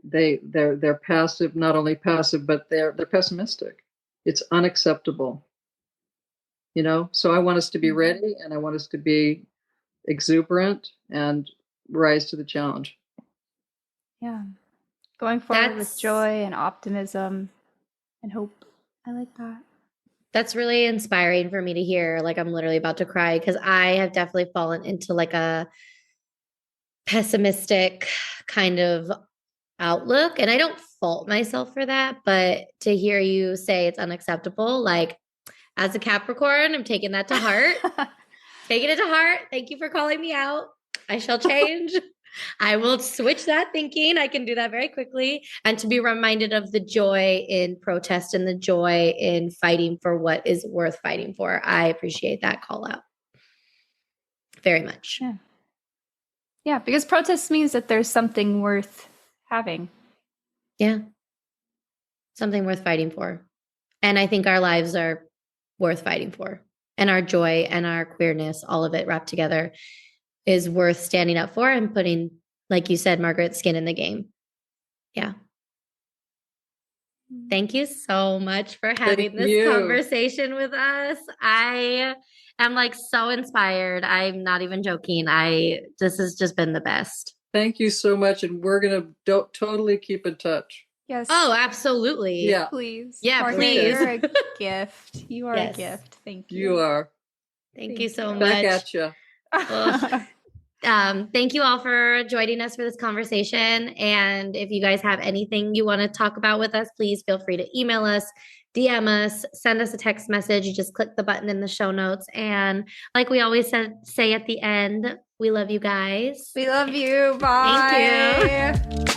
they're passive, not only passive, but they're pessimistic. It's unacceptable. So I want us to be ready, and I want us to be exuberant and rise to the challenge. Yeah. Going forward with joy and optimism and hope. I like that. That's really inspiring for me to hear. Like, I'm literally about to cry, because I have definitely fallen into like a pessimistic kind of outlook. And I don't fault myself for that, but to hear you say it's unacceptable, like, as a Capricorn, I'm taking that to heart. Taking it to heart. Thank you for calling me out. I shall change. I will switch that thinking. I can do that very quickly. And to be reminded of the joy in protest and the joy in fighting for what is worth fighting for. I appreciate that call out very much. Yeah. Yeah, because protest means that there's something worth having. Yeah. Something worth fighting for. And I think our lives are worth fighting for. And our joy and our queerness, all of it wrapped together, is worth standing up for and putting, like you said, Margaret, skin in the game. Yeah. Thank you so much for having this conversation with us. I am like so inspired. I'm not even joking. This has just been the best. Thank you so much. And we're going to totally keep in touch. Yes. Oh, absolutely. Yeah. Please. Yeah, Margaret, please. You're a gift. You are a gift. Thank you. You are. Thank you so much. Back at you. Thank you all for joining us for this conversation. And if you guys have anything you want to talk about with us, please feel free to email us, DM us, send us a text message. You just click the button in the show notes. And like we always say at the end, we love you guys. We love you. Bye. Thank you.